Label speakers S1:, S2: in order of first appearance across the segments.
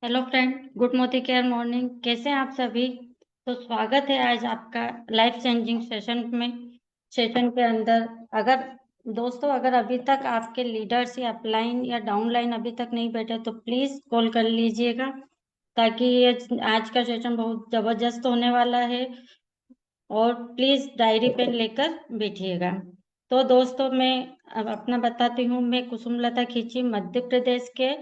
S1: Hello friend, good Modicare morning. कैसे हैं आप सभी? तो स्वागत है आज आपका लाइफ चेंजिंग सेशन के अंदर। अगर दोस्तों, अगर अभी तक आपके लीडर्स या अपलाइन या डाउनलाइन अभी तक नहीं बैठे तो प्लीज कॉल कर लीजिएगा, ताकि ये आज का सेशन बहुत जबरदस्त होने वाला है। और प्लीज डायरी पेन लेकर बैठिएगा। तो दोस्तों, मैं अब अपना बताती हूँ। मैं कुसुमलता खींची मध्य प्रदेश के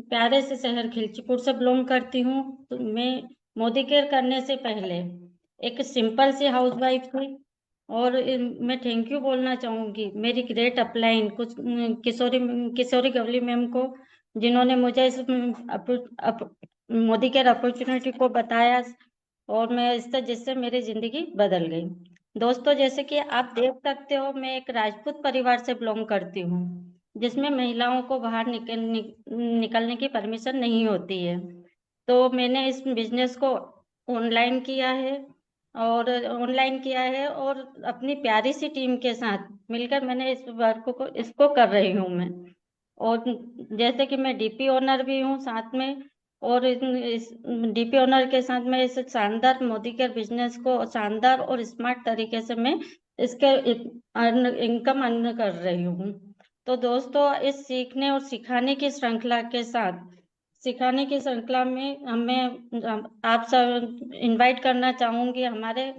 S1: प्यारे से शहर खिलचीपुर से बिलोंग करती हूँ। तो मैं मोदी केयर करने से पहले एक सिंपल सी हाउसवाइफ थी। और मैं थैंक यू बोलना चाहूंगी मेरी ग्रेट अपलाइन कुछ किशोरी किशोरी गवली मैम को, जिन्होंने मुझे इस मोदी केयर अपॉर्चुनिटी को बताया। और मैं इससे जिससे मेरी जिंदगी बदल गई। दोस्तों, जैसे कि आप देख सकते हो, मैं एक राजपूत परिवार से बिलोंग करती हूँ, जिसमें महिलाओं को बाहर निकलने की परमिशन नहीं होती है। तो मैंने इस बिजनेस को ऑनलाइन किया है और अपनी प्यारी सी टीम के साथ मिलकर मैंने इस वर्क को इसको कर रही हूँ मैं। और जैसे कि मैं डीपी ओनर भी हूँ साथ में। और इस डीपी ओनर के साथ मैं इस शानदार मोदी केयर बिजनेस को शानदार और स्मार्ट तरीके से मैं इसके इनकम अर्न कर रही हूँ। तो दोस्तों, इस सीखने और सिखाने की श्रृंखला में आप सब इनवाइट करना चाहूंगी हमारे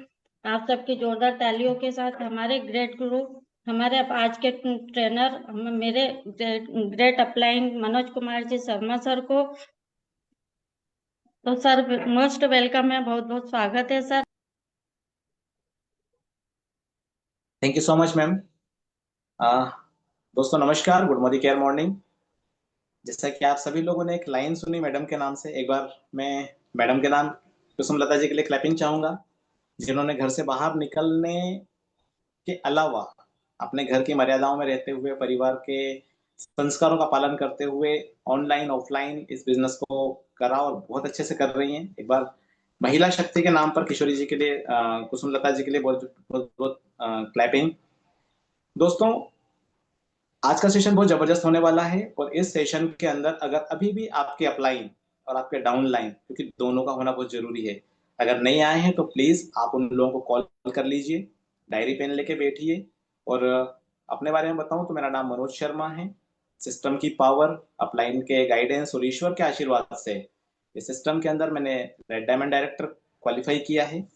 S1: आप सबकी जोरदार तालियों के साथ हमारे ग्रेट गुरु, हमारे अब आज के ट्रेनर, मेरे great upline Manoj Kumar ji Sharma sir को। तो सर, मोस्ट वेलकम है, बहुत बहुत स्वागत है sir.
S2: Thank you so much ma'am. दोस्तों नमस्कार, गुड मॉर्निंग केयर मॉर्निंग। जैसा कि आप सभी लोगों ने एक लाइन सुनी मैडम के नाम से, एक बार मैं मैडम के नाम कुसुमलता जी के लिए क्लैपिंग चाहूंगा, जिन्होंने घर से बाहर निकलने के अलावा अपने घर की मर्यादाओं में रहते हुए, परिवार के संस्कारों का पालन करते हुए ऑनलाइन ऑफलाइन इस बिजनेस को करा और बहुत अच्छे से कर रही हैं। एक बार महिला शक्ति के नाम पर किशोरी जी के लिए, कुसुमलता जी के लिए बहुत बहुत बहुत क्लैपिंग। दोस्तों, आज का सेशन बहुत जबरदस्त होने वाला है और इस सेशन के अंदर अगर अभी भी आपके अपलाइन और आपके डाउन लाइन, क्योंकि दोनों का होना बहुत जरूरी है, अगर नहीं आए हैं तो प्लीज आप उन लोगों को कॉल कर लीजिए, डायरी पेन लेके बैठिए। और अपने बारे में बताऊं तो मेरा नाम मनोज शर्मा है। सिस्टम की पावर, अपलाइन के गाइडेंस और ईश्वर के आशीर्वाद से इस सिस्टम के अंदर मैंने रेड डायमंड डायरेक्टर क्वालिफाई किया है।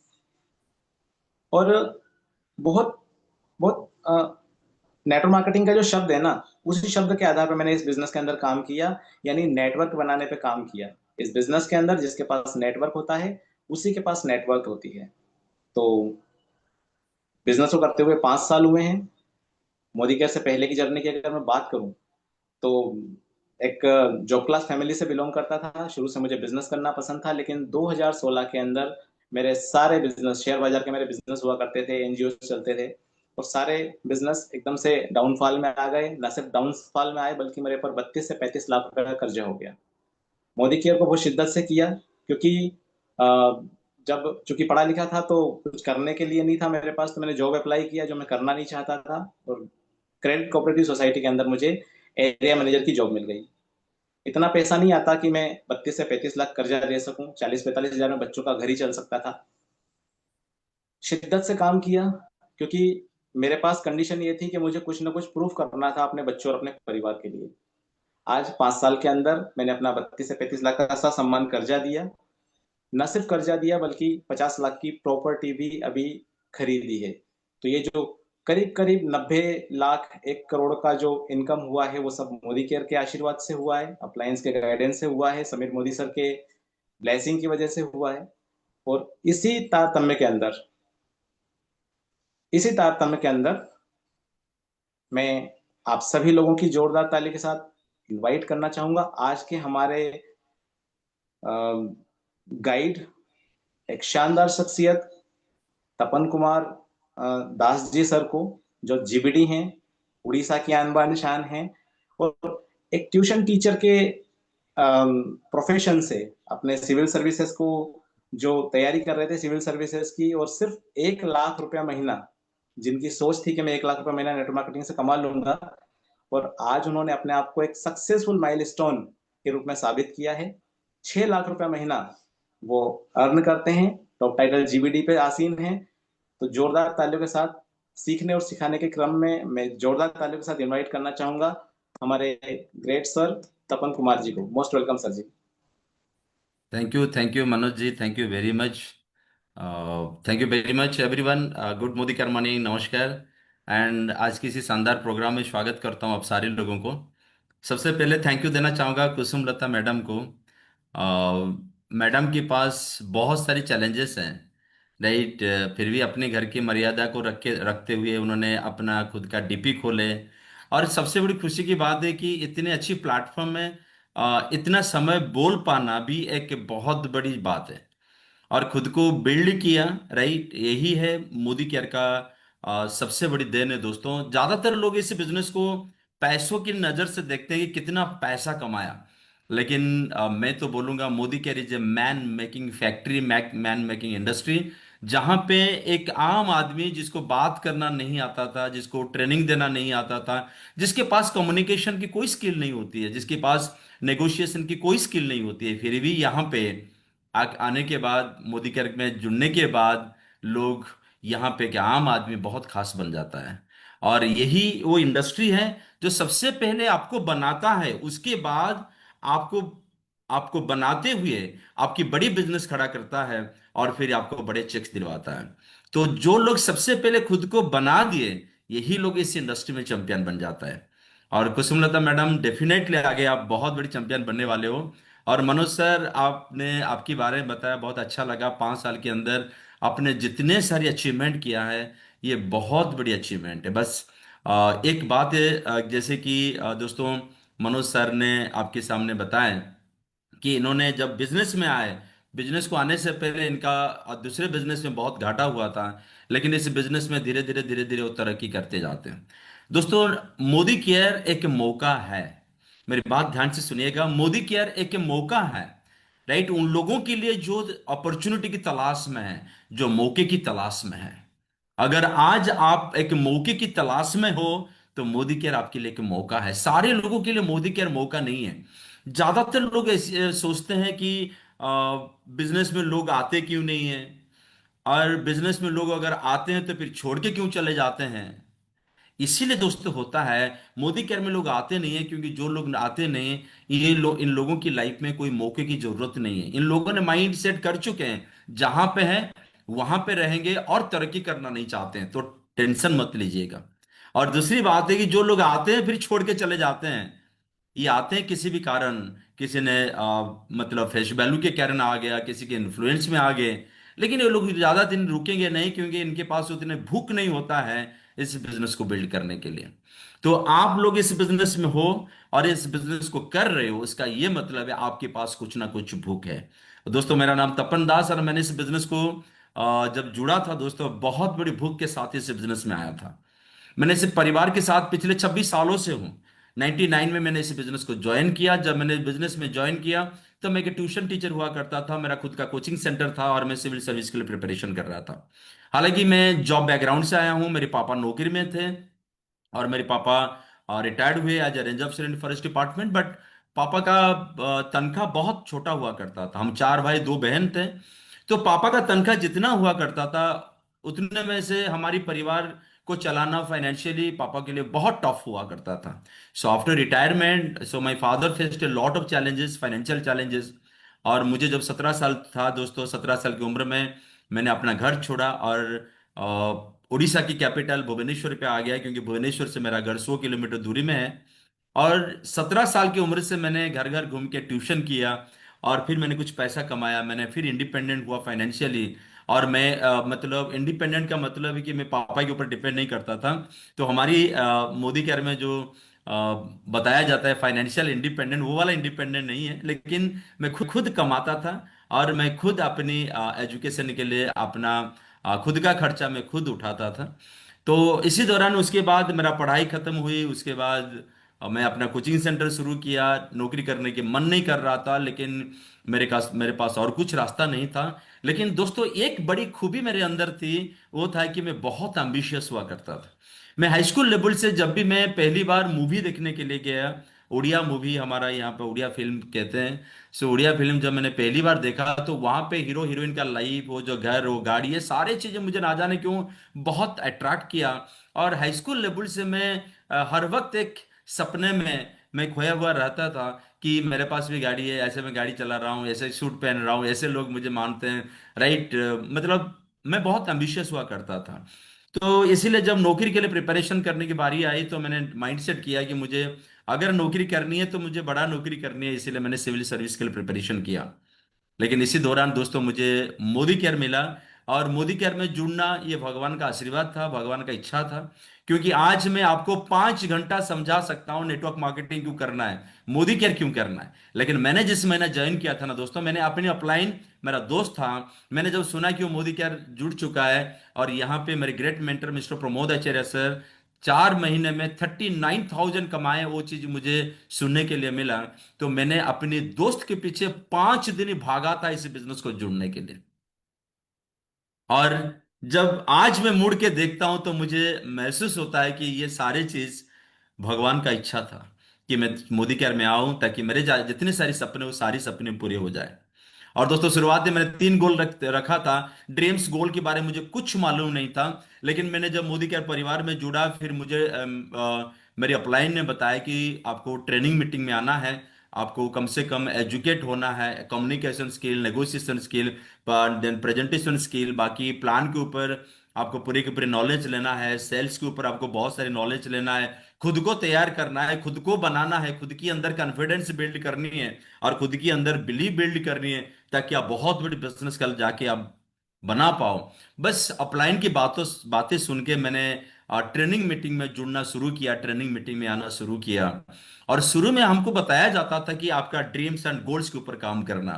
S2: और बहुत बहुत नेटवर्क मार्केटिंग का जो शब्द है ना, उसी शब्द के आधार पर मैंने इस बिजनेस के अंदर काम किया, यानी नेटवर्क बनाने पे काम किया। इस बिजनेस के अंदर जिसके पास नेटवर्क होता है उसी के पास नेटवर्क होती है। तो बिजनेस को करते हुए 5 साल हुए हैं। मोदी केयर से पहले की जर्नी की अगर मैं बात करूं तो एक जॉब क्लास फैमिली से बिलोंग करता था। शुरू से मुझे बिजनेस करना पसंद था, लेकिन 2016 के अंदर मेरे सारे बिजनेस, शेयर बाजार के मेरे बिजनेस हुआ करते थे, एनजीओ चलते थे, और सारे बिजनेस एकदम से डाउनफॉल में आ गए। न सिर्फ डाउनफॉल में आए बल्कि मेरे पर 32 से 35 लाख रुपए का कर्जा हो गया। मोदी केयर को बहुत शिद्दत से किया, क्योंकि अ, जब चूंकि पढ़ा लिखा था तो कुछ करने के लिए नहीं था मेरे पास, तो मैंने जॉब अप्लाई किया जो मैं करना नहीं चाहता था। और क्रेडिट कोऑपरेटिव सोसाइटी के अंदर मुझे एरिया मैनेजर की जॉब मिल गई। इतना पैसा नहीं आता कि मैं 32 से 35 लाख कर्जा दे सकूं, 40-45 हजार में बच्चों का घर ही चल सकता था। शिद्दत से काम किया, क्योंकि मेरे पास कंडीशन ये थी कि मुझे कुछ ना कुछ प्रूफ करना था अपने बच्चों और अपने परिवार के लिए। आज 5 साल के अंदर मैंने अपना 32 से 35 लाख का सम्मान कर्जा दिया। न सिर्फ कर्जा दिया बल्कि 50 लाख की प्रॉपर्टी भी अभी खरीदी है। तो ये जो करीब करीब 90 लाख, 1 करोड़ का जो इनकम हुआ है, वो सब मोदी केयर के आशीर्वाद से हुआ है, अप्लायंस के गाइडेंस से हुआ है, समीर मोदी सर के ब्लेसिंग की वजह से हुआ है। और इसी तारतम्य के अंदर मैं आप सभी लोगों की जोरदार ताली के साथ इनवाइट करना चाहूंगा आज के हमारे गाइड, एक शानदार शख्सियत, तपन कुमार दास जी सर को, जो जीबीडी हैं, उड़ीसा की आन बान शान हैं, और एक ट्यूशन टीचर के प्रोफेशन से अपने सिविल सर्विसेज को जो तैयारी कर रहे थे सिविल सर्विसेज की, और सिर्फ 1 लाख रुपया महीना, जिनकी सोच थी कि मैं 1 लाख रुपया महीना नेटवर्क मार्केटिंग से कमा लूंगा, और आज उन्होंने अपने आप को एक सक्सेसफुल माइलस्टोन के रूप में साबित किया है। 6 लाख रुपया महीना वो अर्न करते हैं, टॉप टाइटल जीबीडी पे आसीन हैं। तो जोरदार तालियों के साथ सीखने और सिखाने के क्रम में मैं जोरदार तालियों के साथ इनवाइट करना चाहूंगा हमारे ग्रेट सर तपन कुमार जी को। Most welcome sir ji.
S3: Thank you Manoj ji, thank you very much. Thank you very much everyone. Good मोदी कर मॉर्निंग, नमस्कार। एंड आज की इसी शानदार प्रोग्राम में स्वागत करता हूँ आप सारे लोगों को। सबसे पहले थैंक यू देना चाहूँगा कुसुम लता मैडम को। मैडम के पास बहुत सारी चैलेंजेस हैं, राइट। फिर भी अपने घर की मर्यादा को रखते हुए उन्होंने अपना खुद का डीपी खोले। और सबसे बड़ी खुशी की बात है कि इतने अच्छी प्लेटफॉर्म में इतना समय बोल पाना भी एक बहुत बड़ी बात है। और खुद को बिल्ड किया, राइट। यही है मोदी केयर का सबसे बड़ी देन है दोस्तों। ज्यादातर लोग इस बिजनेस को पैसों की नजर से देखते हैं कि कितना पैसा कमाया, लेकिन मैं तो बोलूंगा Modi care is a man making factory, man making industry. जहां पे एक आम आदमी जिसको बात करना नहीं आता था, जिसको ट्रेनिंग देना नहीं आता था, जिसके पास कम्युनिकेशन की कोई स्किल नहीं होती है, जिसके पास नेगोशिएशन की कोई स्किल नहीं होती है, फिर भी यहाँ पे आने के बाद, मोदी केयर में जुड़ने के बाद लोग यहाँ पे क्या आम आदमी बहुत खास बन जाता है। और यही वो इंडस्ट्री है जो सबसे पहले आपको बनाता है, उसके बाद आपको आपको बनाते हुए आपकी बड़ी बिजनेस खड़ा करता है, और फिर आपको बड़े चेक्स दिलवाता है। तो जो लोग सबसे पहले खुद को बना दिए, यही लोग इस इंडस्ट्री में चैंपियन बन जाता है। और कुसुमलता मैडम डेफिनेटली आगे आप बहुत बड़ी चैंपियन बनने वाले हो। और मनोज सर, आपने आपके बारे में बताया, बहुत अच्छा लगा। 5 साल के अंदर आपने जितने सारी अचीवमेंट किया है, ये बहुत बड़ी अचीवमेंट है। बस एक बात है, जैसे कि दोस्तों मनोज सर ने आपके सामने बताया कि इन्होंने जब बिजनेस में आए, बिजनेस को आने से पहले इनका दूसरे बिजनेस में बहुत घाटा हुआ था, लेकिन इस बिजनेस में धीरे धीरे वो तरक्की करते जाते हैं। दोस्तों, मोदी केयर एक मौका है। मेरी बात ध्यान से सुनिएगा, मोदी केयर एक मौका है, राइट। उन लोगों के लिए जो अपॉर्चुनिटी की तलाश में है, जो मौके की तलाश में है। अगर आज आप एक मौके की तलाश में हो, तो मोदी केयर आपके लिए एक मौका है। सारे लोगों के लिए मोदी केयर मौका नहीं है। ज्यादातर लोग सोचते हैं कि बिजनेस में लोग आते क्यों नहीं है, और बिजनेस में लोग अगर आते हैं तो फिर छोड़ के क्यों चले जाते हैं। इसीलिए दोस्तों होता है, मोदी केयर में लोग आते नहीं है क्योंकि जो लोग आते नहीं, इन लोगों की लाइफ में कोई मौके की जरूरत नहीं है। इन लोगों ने माइंड सेट कर चुके हैं, जहां पे है वहां पे रहेंगे, और तरक्की करना नहीं चाहते हैं, तो टेंशन मत लीजिएगा। और दूसरी बात है कि जो लोग आते हैं फिर छोड़ के चले जाते हैं, ये आते हैं किसी भी कारण, किसी ने मतलब फेस वैल्यू के कारण आ गया, किसी के इन्फ्लुएंस में आ गए, लेकिन ये लोग ज्यादा दिन रुकेंगे नहीं, क्योंकि इनके पास उतने भूख नहीं होता है इस बिजनेस को बिल्ड करने के लिए। तो आप लोग इस बिजनेस में हो और इस बिजनेस को कर रहे हो, इसका ये मतलब है आपके पास कुछ ना कुछ भूख है। दोस्तों, मेरा नाम तपन दास, और मैंने इस बिजनेस को जब जुड़ा था दोस्तों, बहुत बड़ी भूख के साथ इस बिजनेस में आया था। मैंने इस परिवार के साथ पिछले 26 सालों से हूँ। 99 में मैंने इस बिजनेस को ज्वाइन किया। जब मैंने बिजनेस में ज्वाइन किया, तो मैं एक ट्यूशन टीचर हुआ करता था, मेरा खुद का कोचिंग सेंटर था, और मैं सिविल सर्विस के लिए प्रिपरेशन कर रहा था। हालांकि मैं जॉब बैकग्राउंड से आया हूँ, मेरे पापा नौकरी में थे, और मेरे पापा रिटायर्ड हुए as a range officer in forest department. But पापा का तनख्वाह बहुत छोटा हुआ करता था। हम 4 भाई 2 बहन थे, तो पापा का तनख्वाह जितना हुआ करता था, उतने में से हमारी परिवार को चलाना फाइनेंशियली पापा के लिए बहुत टफ हुआ करता था। So after retirement, so my father faced a lot of challenges, financial challenges. और मुझे जब 17 साल था दोस्तों, 17 साल की उम्र में मैंने अपना घर छोड़ा, और उड़ीसा की कैपिटल भुवनेश्वर पे आ गया, क्योंकि भुवनेश्वर से मेरा घर 100 किलोमीटर दूरी में है। और 17 साल की उम्र से मैंने घर घर घूम के ट्यूशन किया, और फिर मैंने कुछ पैसा कमाया, मैंने फिर इंडिपेंडेंट हुआ फाइनेंशियली। और मैं मतलब इंडिपेंडेंट का मतलब है कि मैं पापा के ऊपर डिपेंड नहीं करता था। तो हमारी मोदी केयर में जो अ, बताया जाता है फाइनेंशियल इंडिपेंडेंट, वो वाला इंडिपेंडेंट नहीं है, लेकिन मैं खुद खुद कमाता था, और मैं खुद अपनी एजुकेशन के लिए अपना खुद का खर्चा मैं खुद उठाता था। तो इसी दौरान उसके बाद मेरा पढ़ाई खत्म हुई, उसके बाद मैं अपना कोचिंग सेंटर शुरू किया। नौकरी करने के मन नहीं कर रहा था, लेकिन मेरे पास और कुछ रास्ता नहीं था। लेकिन दोस्तों, एक बड़ी खूबी मेरे अंदर थी, वो था कि मैं बहुत एम्बिशियस हुआ करता था। मैं हाई स्कूल लेवल से जब भी मैं पहली बार मूवी देखने के लिए गया, उड़िया मूवी, हमारा यहाँ पे उड़िया फिल्म कहते हैं। सो उड़िया फिल्म जब मैंने पहली बार देखा तो वहां पे हीरो हीरोइन का लाइफ, वो जो घर, वो गाड़ी, ये सारी चीजें मुझे ना जाने क्यों बहुत अट्रैक्ट किया। और हाई स्कूल लेवल से मैं हर वक्त एक सपने में मैं खोया हुआ रहता था कि मेरे पास भी गाड़ी है, ऐसे मैं गाड़ी चला रहा हूँ, ऐसे सूट पहन रहा हूँ, ऐसे लोग मुझे मानते हैं। राइट, मतलब मैं बहुत एम्बिशियस हुआ करता था। तो इसीलिए जब नौकरी के लिए प्रिपरेशन करने की बारी आई तो मैंने माइंड सेट किया कि मुझे अगर नौकरी करनी है तो मुझे बड़ा नौकरी करनी है, इसीलिए मैंने सिविल सर्विस के लिए प्रिपरेशन किया। लेकिन इसी दौरान दोस्तों मुझे मोदी केयर मिला। और मोदी केयर में जुड़ना ये भगवान का आशीर्वाद था, भगवान का इच्छा था। क्योंकि आज मैं आपको 5 घंटा समझा सकता हूं नेटवर्क मार्केटिंग क्यों करना है, मोदी केयर क्यों करना है। लेकिन मैंने जिस महीना ज्वाइन किया था ना दोस्तों, मैंने अपनी अपलाइन, मेरा दोस्त था, मैंने जब सुना कि वो मोदी केयर जुड़ चुका है और यहाँ पे मेरे great mentor mister Pramod Acharya sir 4 महीने में 39,000 कमाए, वो चीज मुझे सुनने के लिए मिला। तो मैंने अपने दोस्त के पीछे 5 दिन ही भागा था इस बिजनेस को जुड़ने के लिए। और जब आज मैं मुड़ के देखता हूं तो मुझे महसूस होता है कि ये सारी चीज भगवान का इच्छा था कि मैं मोदी केयर में आऊं ताकि मेरे जितने सारे सपने, वो सारी सपने पूरे हो जाए। और दोस्तों शुरुआत में मैंने 3 गोल रखा था। ड्रीम्स गोल के बारे में मुझे कुछ मालूम नहीं था। लेकिन मैंने जब मोदी केयर परिवार में जुड़ा, फिर मुझे मेरी अपलाइन ने बताया कि आपको ट्रेनिंग मीटिंग में आना है, आपको कम से कम एजुकेट होना है, communication skill, negotiation skill, then presentation skill, बाकी प्लान के ऊपर आपको पूरी की पूरी नॉलेज लेना है, सेल्स के ऊपर आपको बहुत सारी नॉलेज लेना है, खुद को तैयार करना है, खुद को बनाना है, खुद की अंदर कॉन्फिडेंस बिल्ड करनी है और खुद की अंदर बिलीव बिल्ड करनी है, ताकि आप बहुत बड़ी बिजनेस कल जाके आप बना पाओ। बस अपलाइन की बातें सुन के मैंने ट्रेनिंग मीटिंग में जुड़ना शुरू किया, ट्रेनिंग मीटिंग में आना शुरू किया। और शुरू में हमको बताया जाता था कि आपका ड्रीम्स एंड गोल्स के ऊपर काम करना।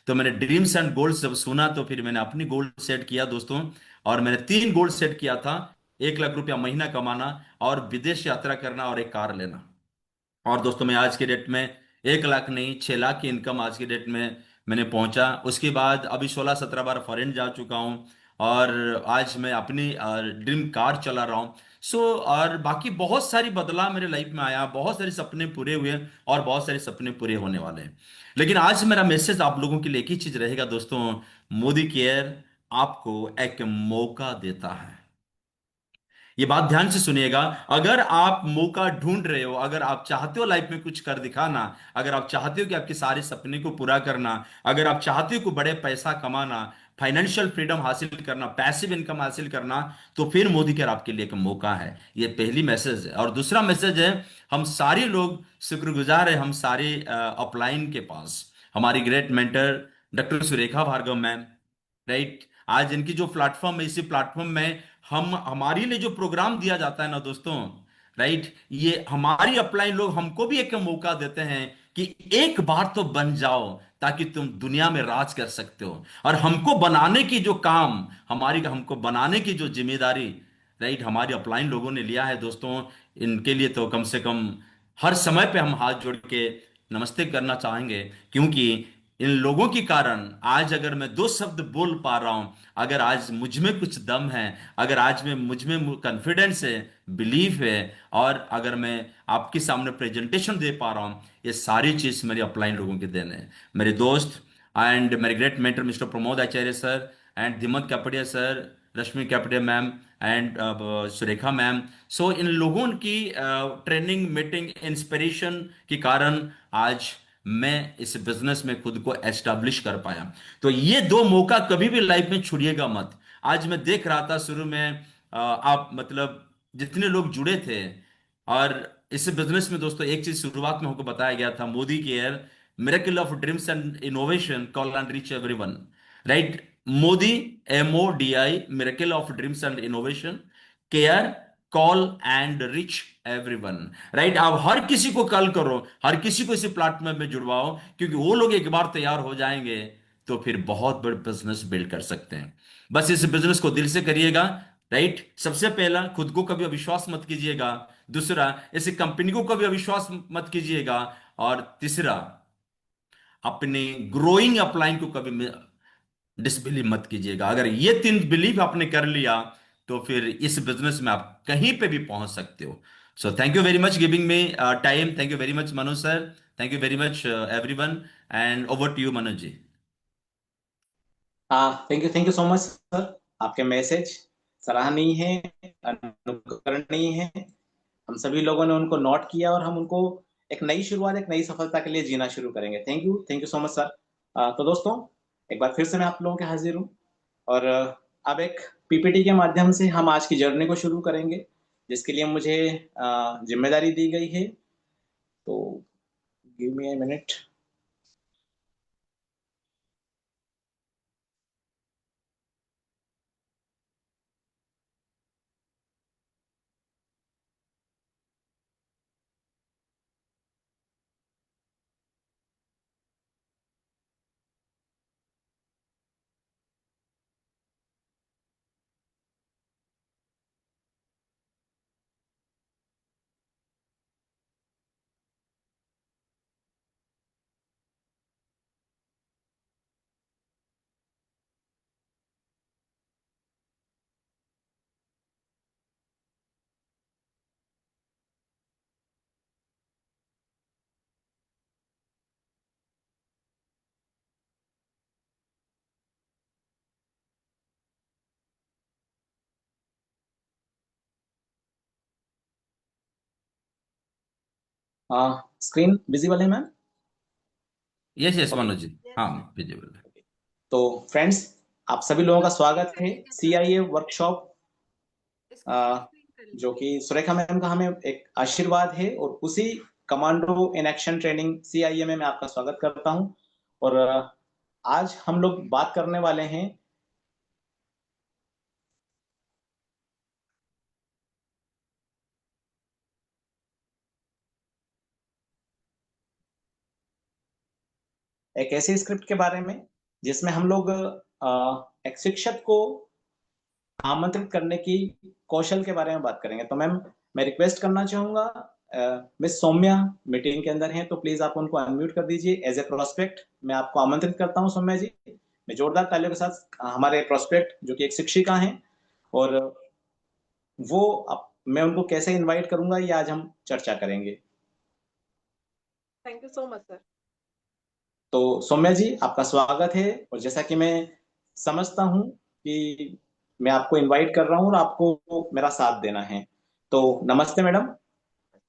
S3: तो मैंने ड्रीम्स एंड गोल्स जब सुना तो फिर मैंने अपनी गोल सेट किया दोस्तों। और मैंने 3 गोल सेट किया था: 1 लाख रुपया महीना कमाना, और विदेश यात्रा करना, और एक कार लेना। और दोस्तों मैं आज के डेट में 1 लाख नहीं, 6 लाख की इनकम आज के डेट में मैंने पहुंचा। उसके बाद अभी 16-17 बार फॉरेन जा चुका हूं। और आज मैं अपनी ड्रीम कार चला रहा हूं। सो और बाकी बहुत सारी बदलाव मेरे लाइफ में आया, बहुत सारे सपने पूरे हुए और बहुत सारे सपने पूरे होने वाले हैं। लेकिन आज मेरा मैसेज आप लोगों के लिए एक ही चीज रहेगा दोस्तों: मोदी केयर आपको एक मौका देता है। ये बात ध्यान से सुनिएगा। अगर आप मौका ढूंढ रहे हो, अगर आप चाहते हो लाइफ में कुछ कर दिखाना, अगर आप चाहते हो कि आपके सारे सपने को पूरा करना, अगर आप चाहते हो कि बड़े पैसा कमाना, फाइनेंशियल फ्रीडम हासिल करना, पैसिव इनकम हासिल करना, तो फिर मोदी केयर आपके लिए एक मौका है। ये पहली मैसेज है। और दूसरा मैसेज है, हम सारे लोग शुक्रगुजार है हम सारे अपलाइन के पास, हमारी great mentor doctor Surekha Bhargav ma'am. Right, आज इनकी जो प्लेटफॉर्म है, इसी प्लेटफॉर्म में हम हमारे लिए जो प्रोग्राम दिया जाता है ना दोस्तों, राइट, ये हमारी अपलाइन लोग हमको भी एक मौका देते हैं कि एक बार तो बन जाओ ताकि तुम दुनिया में राज कर सकते हो। और हमको बनाने की जो काम, हमारी हमको बनाने की जो जिम्मेदारी, राइट, हमारी अपलाइन लोगों ने लिया है दोस्तों। इनके लिए तो कम से कम हर समय पे हम हाथ जोड़ के नमस्ते करना चाहेंगे। क्योंकि इन लोगों के कारण आज अगर मैं 2 शब्द बोल पा रहा हूं, अगर आज मुझ में कुछ दम है, अगर आज में मुझ में कॉन्फिडेंस है, बिलीफ है, और अगर मैं आपके सामने प्रेजेंटेशन दे पा रहा हूं, ये सारी चीज मेरे अपलाइन लोगों के देन है। मेरे दोस्त एंड मेरे great mentor mister Pramod Acharya sir and Dimat Kapadia sir, Rashmi Kapadia ma'am and Surekha ma'am. So इन लोगों की ट्रेनिंग मीटिंग इंस्पिरेशन के कारण आज मैं इस बिजनेस में खुद को एस्टेब्लिश कर पाया। तो ये 2 मौका कभी भी लाइफ में छुड़िएगा मत। आज मैं देख रहा था शुरू में आप मतलब जितने लोग जुड़े थे, और इस बिजनेस में दोस्तों एक चीज शुरुआत में हमको बताया गया था: Modi care miracle of dreams and innovation, call and reach everyone. Right, Modi, MODI, miracle of dreams and innovation, care, call and rich everyone. Right, आप हर किसी को कॉल करो, हर किसी को इसी प्लेटफॉर्म में जुड़वाओ, क्योंकि वो लोग एक बार तैयार हो जाएंगे तो फिर बहुत बड़े बिजनेस बिल्ड कर सकते हैं। बस इस बिजनेस को दिल से करिएगा। राइट, सबसे पहला खुद को कभी अविश्वास मत कीजिएगा, दूसरा इस कंपनी को कभी अविश्वास मत कीजिएगा, और तीसरा अपने ग्रोइंग अपलाइन को कभी डिसबिलीव मत कीजिएगा। अगर ये 3 बिलीव आपने कर लिया तो फिर इस बिजनेस में आप कहीं पे भी पहुंच सकते हो। So thank you very much giving me time. Thank you very much, Manoj sir. Thank you very much, everyone. And over to you, Manoj ji.
S2: Thank you so much sir. आपके message सराहनीय है, अनुकरणीय है। हम सभी लोगों ने उनको नोट किया और हम उनको एक नई शुरुआत, एक नई सफलता के लिए जीना शुरू करेंगे। Thank you so much sir. तो दोस्तों, एक बार फिर से मैं आप लोगों के हाजिर हूँ और अब एक पीपीटी के माध्यम से हम आज की जर्नी को शुरू करेंगे, जिसके लिए मुझे जिम्मेदारी दी गई है। तो give me a minute. Screen visible है ma'am?
S3: Yes, yes,
S2: okay.
S3: Manoj ji. हाँ, visible है.
S2: तो फ्रेंड्स, आप सभी लोगों का स्वागत है CIA वर्कशॉप, जो कि सुरेखा मैम का हमें एक आशीर्वाद है, और उसी commando in action training CIA में मैं आपका स्वागत करता हूं। और आज हम लोग बात करने वाले हैं एक ऐसे स्क्रिप्ट के बारे में जिसमें हम लोग एक शिक्षक को आमंत्रित करने की कौशल के बारे में बात करेंगे। तो मैम, मैं रिक्वेस्ट करना चाहूंगा, मिस सौम्या मीटिंग के अंदर हैं, तो प्लीज आप उनको अनम्यूट कर दीजिए। एज ए प्रोस्पेक्ट मैं आपको आमंत्रित करता हूं सौम्या जी। मैं जोरदार तालियों के साथ हमारे प्रोस्पेक्ट जो कि एक शिक्षिका हैं, और वो मैं उनको कैसे इनवाइट करूंगा ये आज हम चर्चा करेंगे।
S4: Thank you so much sir.
S2: तो सौम्या जी, आपका स्वागत है। और जैसा कि मैं समझता हूं कि मैं आपको इनवाइट कर रहा हूं और आपको मेरा साथ देना है। तो नमस्ते मैडम,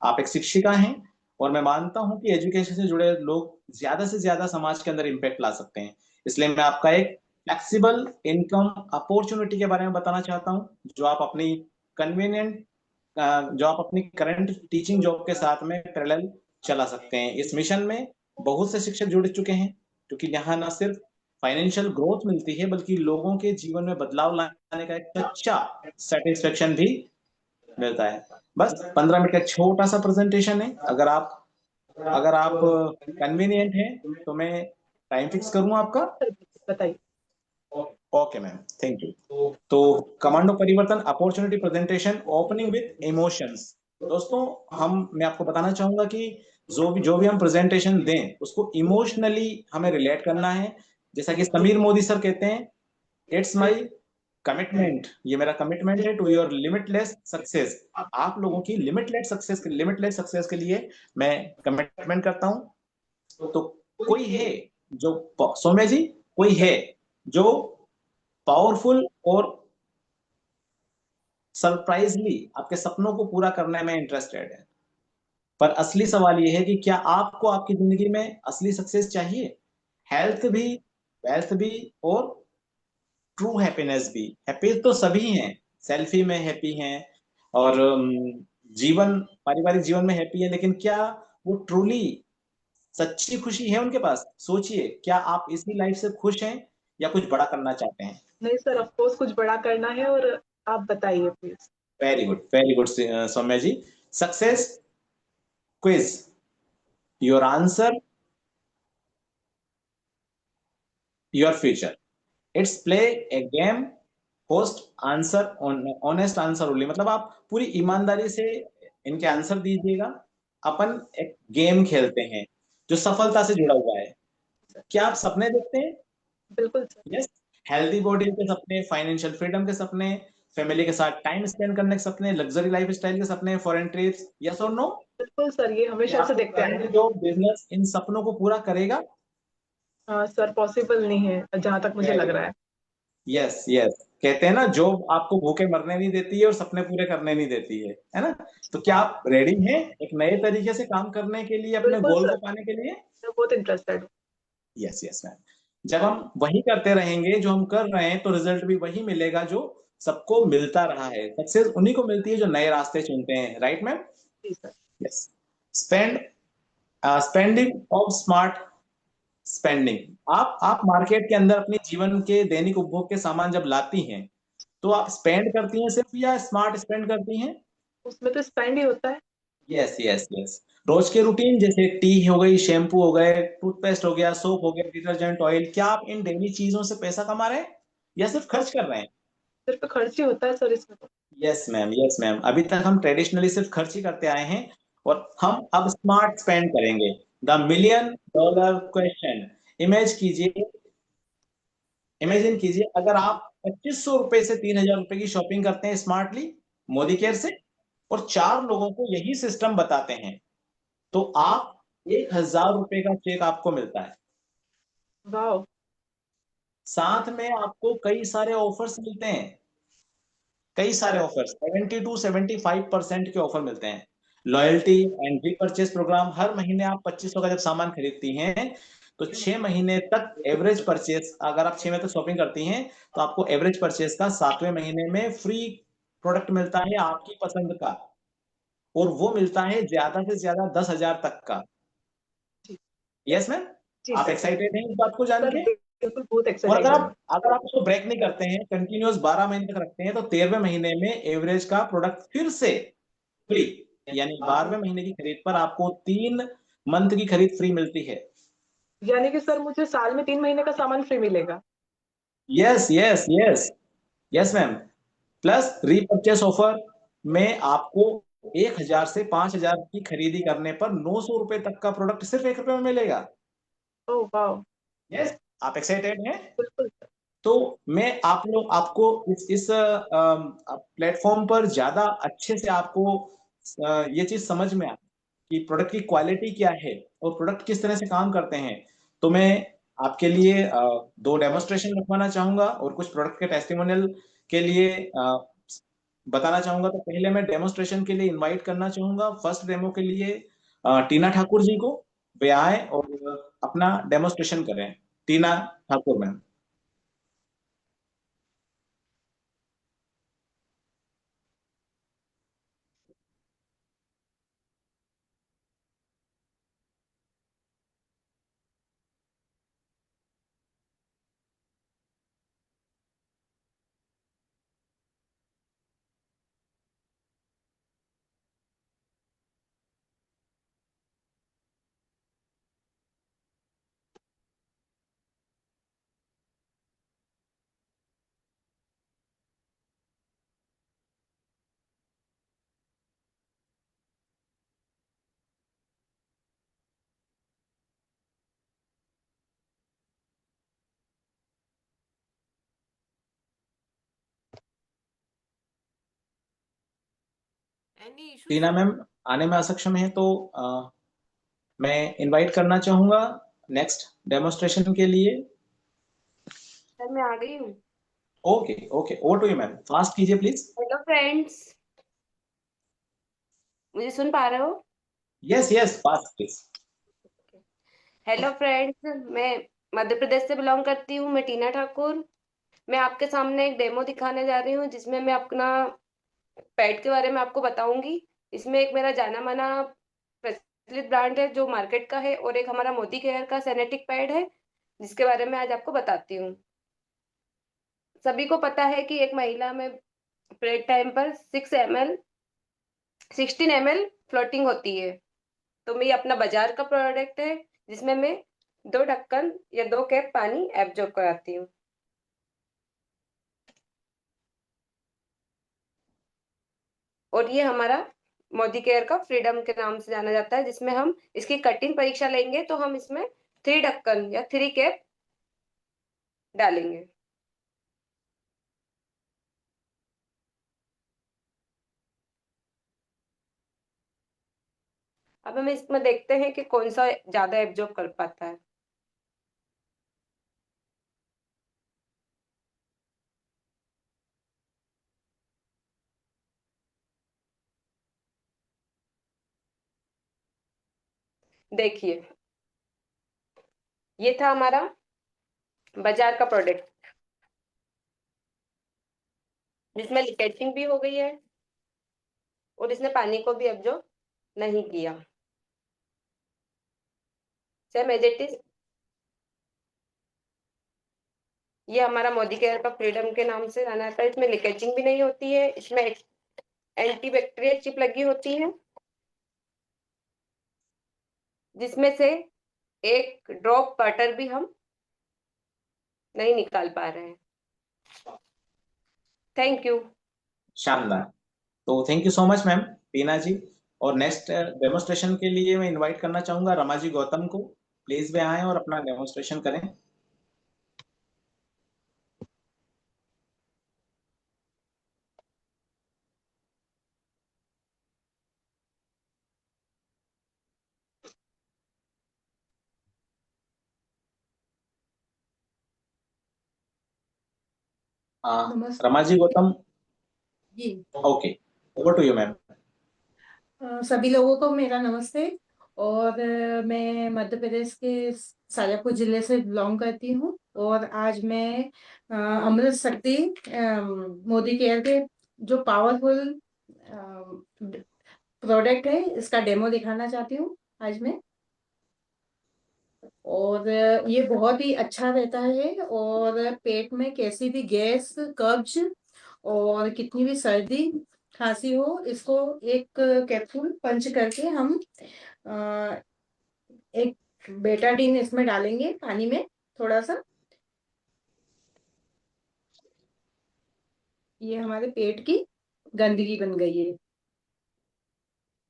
S2: आप एक शिक्षिका हैं, और मैं मानता हूं कि एजुकेशन से जुड़े लोग ज्यादा से ज्यादा समाज के अंदर इम्पैक्ट ला सकते हैं। इसलिए मैं आपका एक फ्लेक्सिबल इनकम अपॉर्चुनिटी के बारे में बताना चाहता हूं, जो आप अपनी कन्वीनियंट जो आप अपनी करंट टीचिंग जॉब के साथ में पैरेलल चला सकते हैं। इस मिशन में बहुत से शिक्षक जुड़ चुके हैं, क्योंकि यहाँ न सिर्फ फाइनेंशियल ग्रोथ मिलती है, बल्कि लोगों के जीवन में बदलाव लाने का एक सच्चा सेटिस्फेक्शन भी मिलता है। बस 15 मिनट का छोटा सा प्रेजेंटेशन है। अगर आप कन्वीनियंट हैं तो मैं टाइम फिक्स करूं आपका।
S4: बताइए।
S2: Okay ma'am, thank you. तो कमांडो परिवर्तन opportunity presentation opening with emotions. दोस्तों, मैं आपको बताना चाहूंगा कि जो भी हम प्रेजेंटेशन दें, उसको इमोशनली हमें रिलेट करना है। जैसा कि समीर मोदी सर कहते हैं, इट्स माई कमिटमेंट, ये मेरा कमिटमेंट है टू योर लिमिटलेस सक्सेस। आप लोगों की लिमिटलेस सक्सेस के लिए मैं कमिटमेंट करता हूं। तो कोई है जो, सौम्या जी, कोई है जो पावरफुल और सरप्राइजली आपके सपनों को पूरा करने में इंटरेस्टेड है? पर असली सवाल यह है कि क्या आपको आपकी जिंदगी में असली सक्सेस चाहिए? हेल्थ भी, वेल्थ भी, और ट्रू हैप्पीनेस भी। हैप्पी तो सभी हैं, सेल्फी में हैप्पी हैं, और पारिवारिक जीवन में हैप्पी है, लेकिन क्या वो ट्रूली सच्ची खुशी है उनके पास? सोचिए, क्या आप इसी लाइफ से खुश हैं या कुछ बड़ा करना चाहते हैं?
S4: नहीं सर, ऑफ कोर्स कुछ बड़ा करना है। और आप बताइए please.
S2: Very good Saumya ji. Success quiz, your answer your future. It's play a game, host answer honest answer only. मतलब आप पूरी ईमानदारी से इनके आंसर दीजिएगा। अपन एक गेम खेलते हैं जो सफलता से जुड़ा हुआ है। क्या आप सपने देखते हैं?
S4: बिल्कुल सर।
S2: यस। हेल्दी बॉडी के सपने, फाइनेंशियल फ्रीडम के सपने, फैमिली के साथ टाइम स्पेंड करने के सपने, लग्जरी लाइफ स्टाइल के सपने, फॉरेन ट्रिप्स, यस और नो?
S4: बिल्कुल सर, ये हमेशा से देखते आए हैं।
S2: जो बिजनेस इन सपनों को पूरा करेगा?
S4: हाँ सर, पॉसिबल नहीं है जहां तक मुझे लग रहा है।
S2: यस यस, कहते हैं ना, जॉब आपको भूखे मरने नहीं देती है और सपने पूरे करने नहीं देती है ना? तो क्या आप रेडी हैं एक नए तरीके से काम करने के लिए, अपने
S4: बिल्कुल
S2: गोल
S4: सर,
S2: को पाने के लिए?
S4: मैं बहुत इंटरेस्टेड हूँ।
S2: Yes yes ma'am. जब हम वही करते रहेंगे जो हम कर रहे हैं, तो रिजल्ट भी वही मिलेगा जो सबको मिलता रहा है। सक्सेस उन्हीं को मिलती है जो नए रास्ते चुनते हैं, राइट मैम?
S4: जी sir.
S2: Yes. Spend spending of smart spending. आप मार्केट के अंदर अपने जीवन के दैनिक उपभोग के सामान जब लाती हैं, तो आप स्पेंड करती हैं सिर्फ, या स्मार्ट स्पेंड करती हैं?
S4: उसमें तो स्पेंड ही होता है।
S2: Yes yes yes. रोज के रूटीन जैसे टी हो गई, शैम्पू हो गए, टूथपेस्ट हो गया, सोप हो गया, डिटर्जेंट, ऑयल, क्या आप इन डेली चीजों से पैसा कमा रहे हैं या सिर्फ खर्च कर रहे हैं?
S4: सिर्फ खर्च ही होता है सर इसमें तो।
S2: Yes ma'am, yes ma'am. अभी तक हम ट्रेडिशनली सिर्फ खर्च ही करते आए हैं, और हम अब स्मार्ट स्पेंड करेंगे। The million dollar question. Image कीजिए, इमेजिन कीजिए, अगर आप 2500 रुपए से 3000 रुपए की शॉपिंग करते हैं स्मार्टली मोदी केयर से, और 4 लोगों को यही सिस्टम बताते हैं, तो आप 1000 रुपए का चेक आपको मिलता है।
S4: वाह।
S2: साथ में आपको कई सारे ऑफर्स मिलते हैं, कई सारे ऑफर्स, 70 to 75% के ऑफर मिलते हैं। लॉयल्टी एंड रीपरचेस प्रोग्राम, हर महीने आप 2500 का जब सामान खरीदती हैं, तो 6 महीने तक एवरेज परचेस, अगर आप 6 महीने तक शॉपिंग करती हैं, तो आपको एवरेज परचेस का 7वें महीने में फ्री प्रोडक्ट मिलता है आपकी पसंद का, और वो मिलता है ज्यादा से ज्यादा 10,000 तक का।
S4: जी।
S2: Yes ma'am.
S4: जी
S2: आप
S4: सर।
S2: एक्साइटेड हैं इस बात को जान
S4: सर
S2: के?
S4: बिल्कुल, बहुत
S2: और अगर
S4: एक्साइटेड हूँ।
S2: आप उसको ब्रेक नहीं करते हैं, कंटिन्यूअस 12 महीने तक रखते हैं, तो 13वें महीने में एवरेज का प्रोडक्ट फिर से फ्री, यानी 12वें महीने की खरीद पर आपको 3 मंथ की खरीद फ्री मिलती है।
S4: यानी कि सर मुझे साल में 3 महीने का सामान फ्री मिलेगा।
S2: Yes yes yes, yes ma'am. Plus repurchase offer में आपको 1000 से 5000 की खरीदी करने पर 900 रुपए तक का प्रोडक्ट सिर्फ 1 रुपए में मिलेगा।
S4: ओह वाह।
S2: यस, आप एक्साइटेड हैं?
S4: बिल्कुल सर।
S2: तो मैं आपको इस प्लेटफॉर्म पर ज्यादा अच्छे से आपको ये चीज समझ में आए कि प्रोडक्ट की क्वालिटी क्या है और प्रोडक्ट किस तरह से काम करते हैं, तो मैं आपके लिए 2 डेमोस्ट्रेशन रखवाना चाहूंगा और कुछ प्रोडक्ट के टेस्टिमोनियल के लिए बताना चाहूंगा। तो पहले मैं डेमोस्ट्रेशन के लिए इनवाइट करना चाहूंगा, फर्स्ट डेमो के लिए टीना ठाकुर जी को। वे आए और अपना डेमोस्ट्रेशन करें। टीना ठाकुर मैम। टीना मैम आने में असक्षम है, तो मैं इनवाइट करना चाहूंगा नेक्स्ट डेमोस्ट्रेशन के लिए।
S5: सर मैं आ गई हूँ।
S2: Okay okay, over to you ma'am, fast कीजिए प्लीज।
S5: हेलो फ्रेंड्स, मुझे सुन पा रहे हो?
S2: Yes yes, fast please.
S5: Hello friends, मैं मध्य प्रदेश से बिलोंग करती हूँ। मैं टीना ठाकुर। मैं आपके सामने एक डेमो दिखाने जा रही हूँ जिसमें मैं अपना पैड के बारे में आपको बताऊंगी। इसमें एक मेरा जाना माना प्रचलित ब्रांड है जो मार्केट का है, और एक हमारा मोदी केयर का सेनेटिक पैड है जिसके बारे में आज आपको बताती हूँ। सभी को पता है कि एक महिला में पीरियड टाइम पर 16 ml फ्लोटिंग होती है। तो ये अपना बाजार का प्रोडक्ट है जिसमें मैं 2 ढक्कन या 2 कैप पानी एब्जॉर्ब कराती हूँ। और ये हमारा मोदी केयर का फ्रीडम के नाम से जाना जाता है, जिसमें हम इसकी कठिन परीक्षा लेंगे तो हम इसमें 3 ढक्कन या 3 कैप डालेंगे। अब हम इसमें देखते हैं कि कौन सा ज्यादा एब्जॉर्ब कर पाता है। देखिए, ये था हमारा बाजार का प्रोडक्ट, जिसमें लीकेजिंग भी हो गई है और इसने पानी को भी एब्जॉर्ब नहीं किया। सेम एज इट इज ये हमारा मोदी केयर का फ्रीडम के नाम से जाना जाता है। इसमें लीकेजिंग भी नहीं होती है, इसमें एंटी बैक्टीरियल चिप लगी होती है, जिसमें से एक ड्रॉप वाटर भी हम नहीं निकाल पा रहे हैं। Thank you.
S2: शानदार। तो thank you so much ma'am Tina ji. और नेक्स्ट डेमोस्ट्रेशन के लिए मैं इनवाइट करना चाहूंगा रमा जी गौतम को। प्लीज वे आएं और अपना डेमोस्ट्रेशन करें।
S6: नमस्ते
S2: Rama ji Gautam,
S6: ji.
S2: Okay, over to you ma'am.
S6: सभी लोगों को मेरा नमस्ते। और मैं मध्य प्रदेश के शाजापुर जिले से बिलोंग करती हूँ। और आज मैं अमृत शक्ति मोदी केयर के जो पावरफुल प्रोडक्ट है इसका डेमो दिखाना चाहती हूँ आज मैं। और ये बहुत ही अच्छा रहता है। और पेट में कैसी भी गैस, कब्ज और कितनी भी सर्दी खांसी हो, इसको एक कैप्सूल पंच करके हम अ, एक बेटाडीन इसमें डालेंगे पानी में थोड़ा सा। ये हमारे पेट की गंदगी बन गई है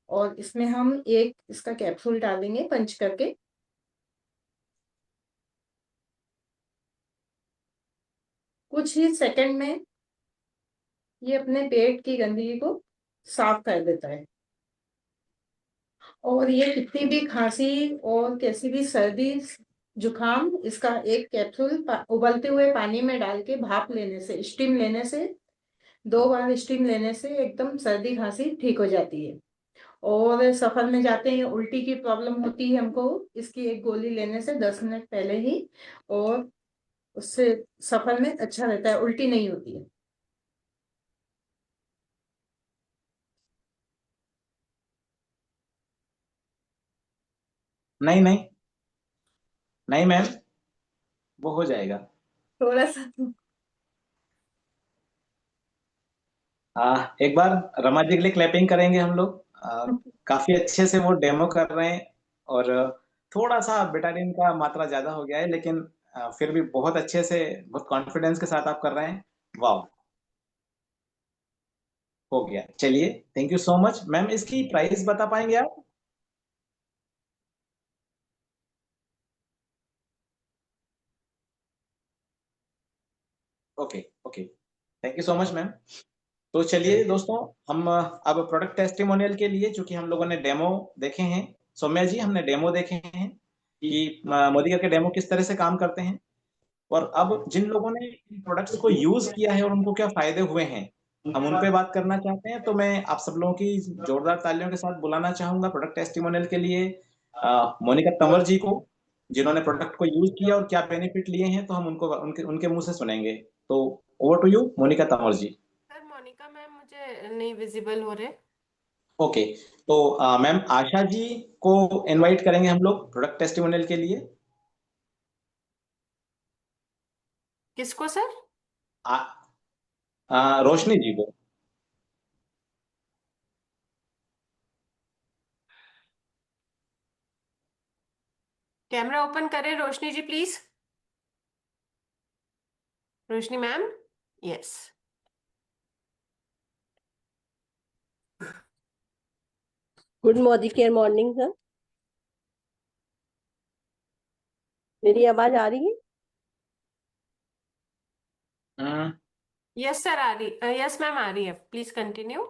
S6: और इसमें हम एक इसका कैप्सूल डालेंगे पंच करके। कुछ ही सेकंड में ये अपने पेट की गंदगी को साफ कर देता है। और ये कितनी भी खांसी और कैसी भी सर्दी जुकाम, इसका एक कैप्सूल उबलते हुए पानी में डाल के भाप लेने से, स्टीम लेने से, 2 बार स्टीम लेने से एकदम सर्दी खांसी ठीक हो जाती है। और सफर में जाते हैं, उल्टी की प्रॉब्लम होती है हमको, इसकी एक गोली लेने से 10 मिनट पहले ही, और उससे सफर में अच्छा रहता है, उल्टी नहीं होती है।
S2: नहीं नहीं, नहीं मैम, वो हो जाएगा।
S6: थोड़ा सा
S2: एक बार रमा जी के लिए क्लैपिंग करेंगे हम लोग। काफी अच्छे से वो डेमो कर रहे हैं। और थोड़ा सा बेटाडीन का मात्रा ज्यादा हो गया है, लेकिन फिर भी बहुत अच्छे से, बहुत कॉन्फिडेंस के साथ आप कर रहे हैं। वाह, हो गया। चलिए, thank you so much ma'am. इसकी प्राइस बता पाएंगे आप? Okay okay, thank you so much ma'am. तो चलिए दोस्तों, हम अब प्रोडक्ट टेस्टिमोनियल के लिए, चूंकि हम लोगों ने डेमो देखे हैं, सौम्या जी हमने डेमो देखे हैं कि मोदी के डेमो किस तरह से काम करते हैं। और अब जिन लोगों ने इन प्रोडक्ट्स को यूज किया है और उनको क्या फायदे हुए हैं, हम उन पे बात करना चाहते हैं। तो मैं आप सब लोगों की जोरदार तालियों के साथ बुलाना चाहूंगा प्रोडक्ट टेस्टिमोनियल के लिए मोनिका तंवर जी को, जिन्होंने प्रोडक्ट को यूज किया और क्या बेनिफिट लिए हैं। तो हम उनको उनके उनके मुंह से सुनेंगे। तो over to you Monika Tanwar ji.
S5: Sir, Monika ma'am मुझे नहीं विजिबल हो रहे।
S2: ओके, तो मैम आशा जी को इनवाइट करेंगे हम लोग प्रोडक्ट टेस्टिमोनियल के लिए।
S5: किसको सर?
S2: आ, रोशनी जी को।
S5: कैमरा ओपन करें Roshni ji please. Roshni ma'am, yes.
S7: Good Modicare morning sir. मेरी आवाज आ रही है?
S5: यस सर, आ रही, यस मैम आ रही है, प्लीज कंटिन्यू।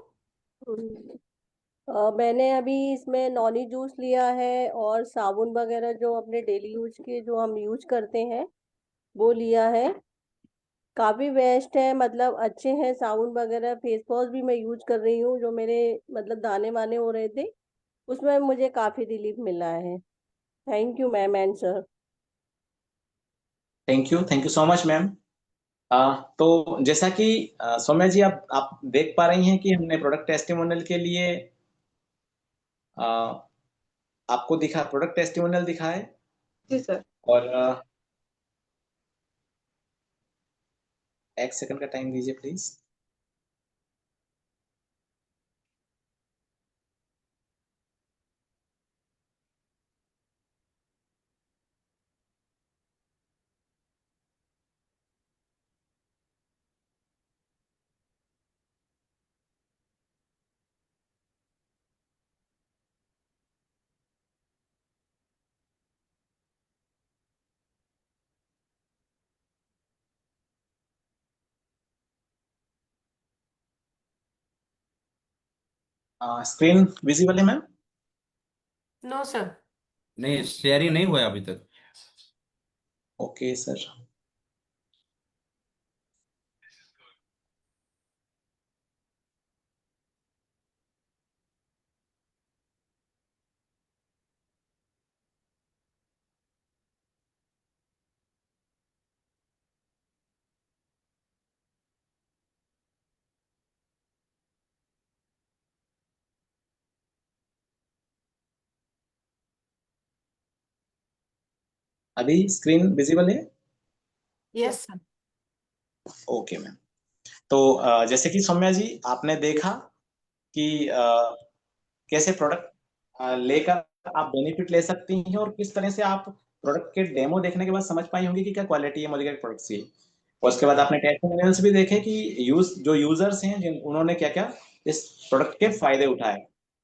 S7: मैंने अभी इसमें नॉनी जूस लिया है और साबुन वगैरह जो अपने डेली यूज के जो हम यूज करते हैं वो लिया है। काफ़ी बेस्ट है, मतलब अच्छे हैं साबुन वगैरह। फेस वॉश भी मैं यूज कर रही हूँ, जो मेरे मतलब दाने वाने हो रहे थे उसमें मुझे काफ़ी रिलीफ मिला है। Thank you ma'am and sir.
S2: Thank you so much ma'am. तो जैसा कि सौम्या जी आप देख पा रही हैं कि हमने प्रोडक्ट टेस्टिमोनियल के लिए आ, आपको प्रोडक्ट टेस्टिमोनियल दिखा है।
S4: जी सर।
S2: और एक सेकंड का टाइम दीजिए प्लीज। स्क्रीन विजिबल है मैम?
S5: No sir.
S3: नहीं, शेयरिंग नहीं हुआ है अभी तक।
S2: Okay sir. अभी स्क्रीन विजिबल है?
S5: Yes sir.
S2: Okay ma'am. तो जैसे कि सौम्या जी आपने देखा कि कैसे प्रोडक्ट लेकर आप बेनिफिट ले सकती हैं और किस तरह से आप प्रोडक्ट के डेमो देखने के बाद समझ पाई होंगी कि क्या क्वालिटी है मोलिका प्रोडक्ट्स की। और उसके बाद आपने टेस्टिमोनियल्स भी देखे कि जो यूजर्स हैं जिन उन्होंने क्या क्या इस प्रोडक्ट के फायदे उठाए।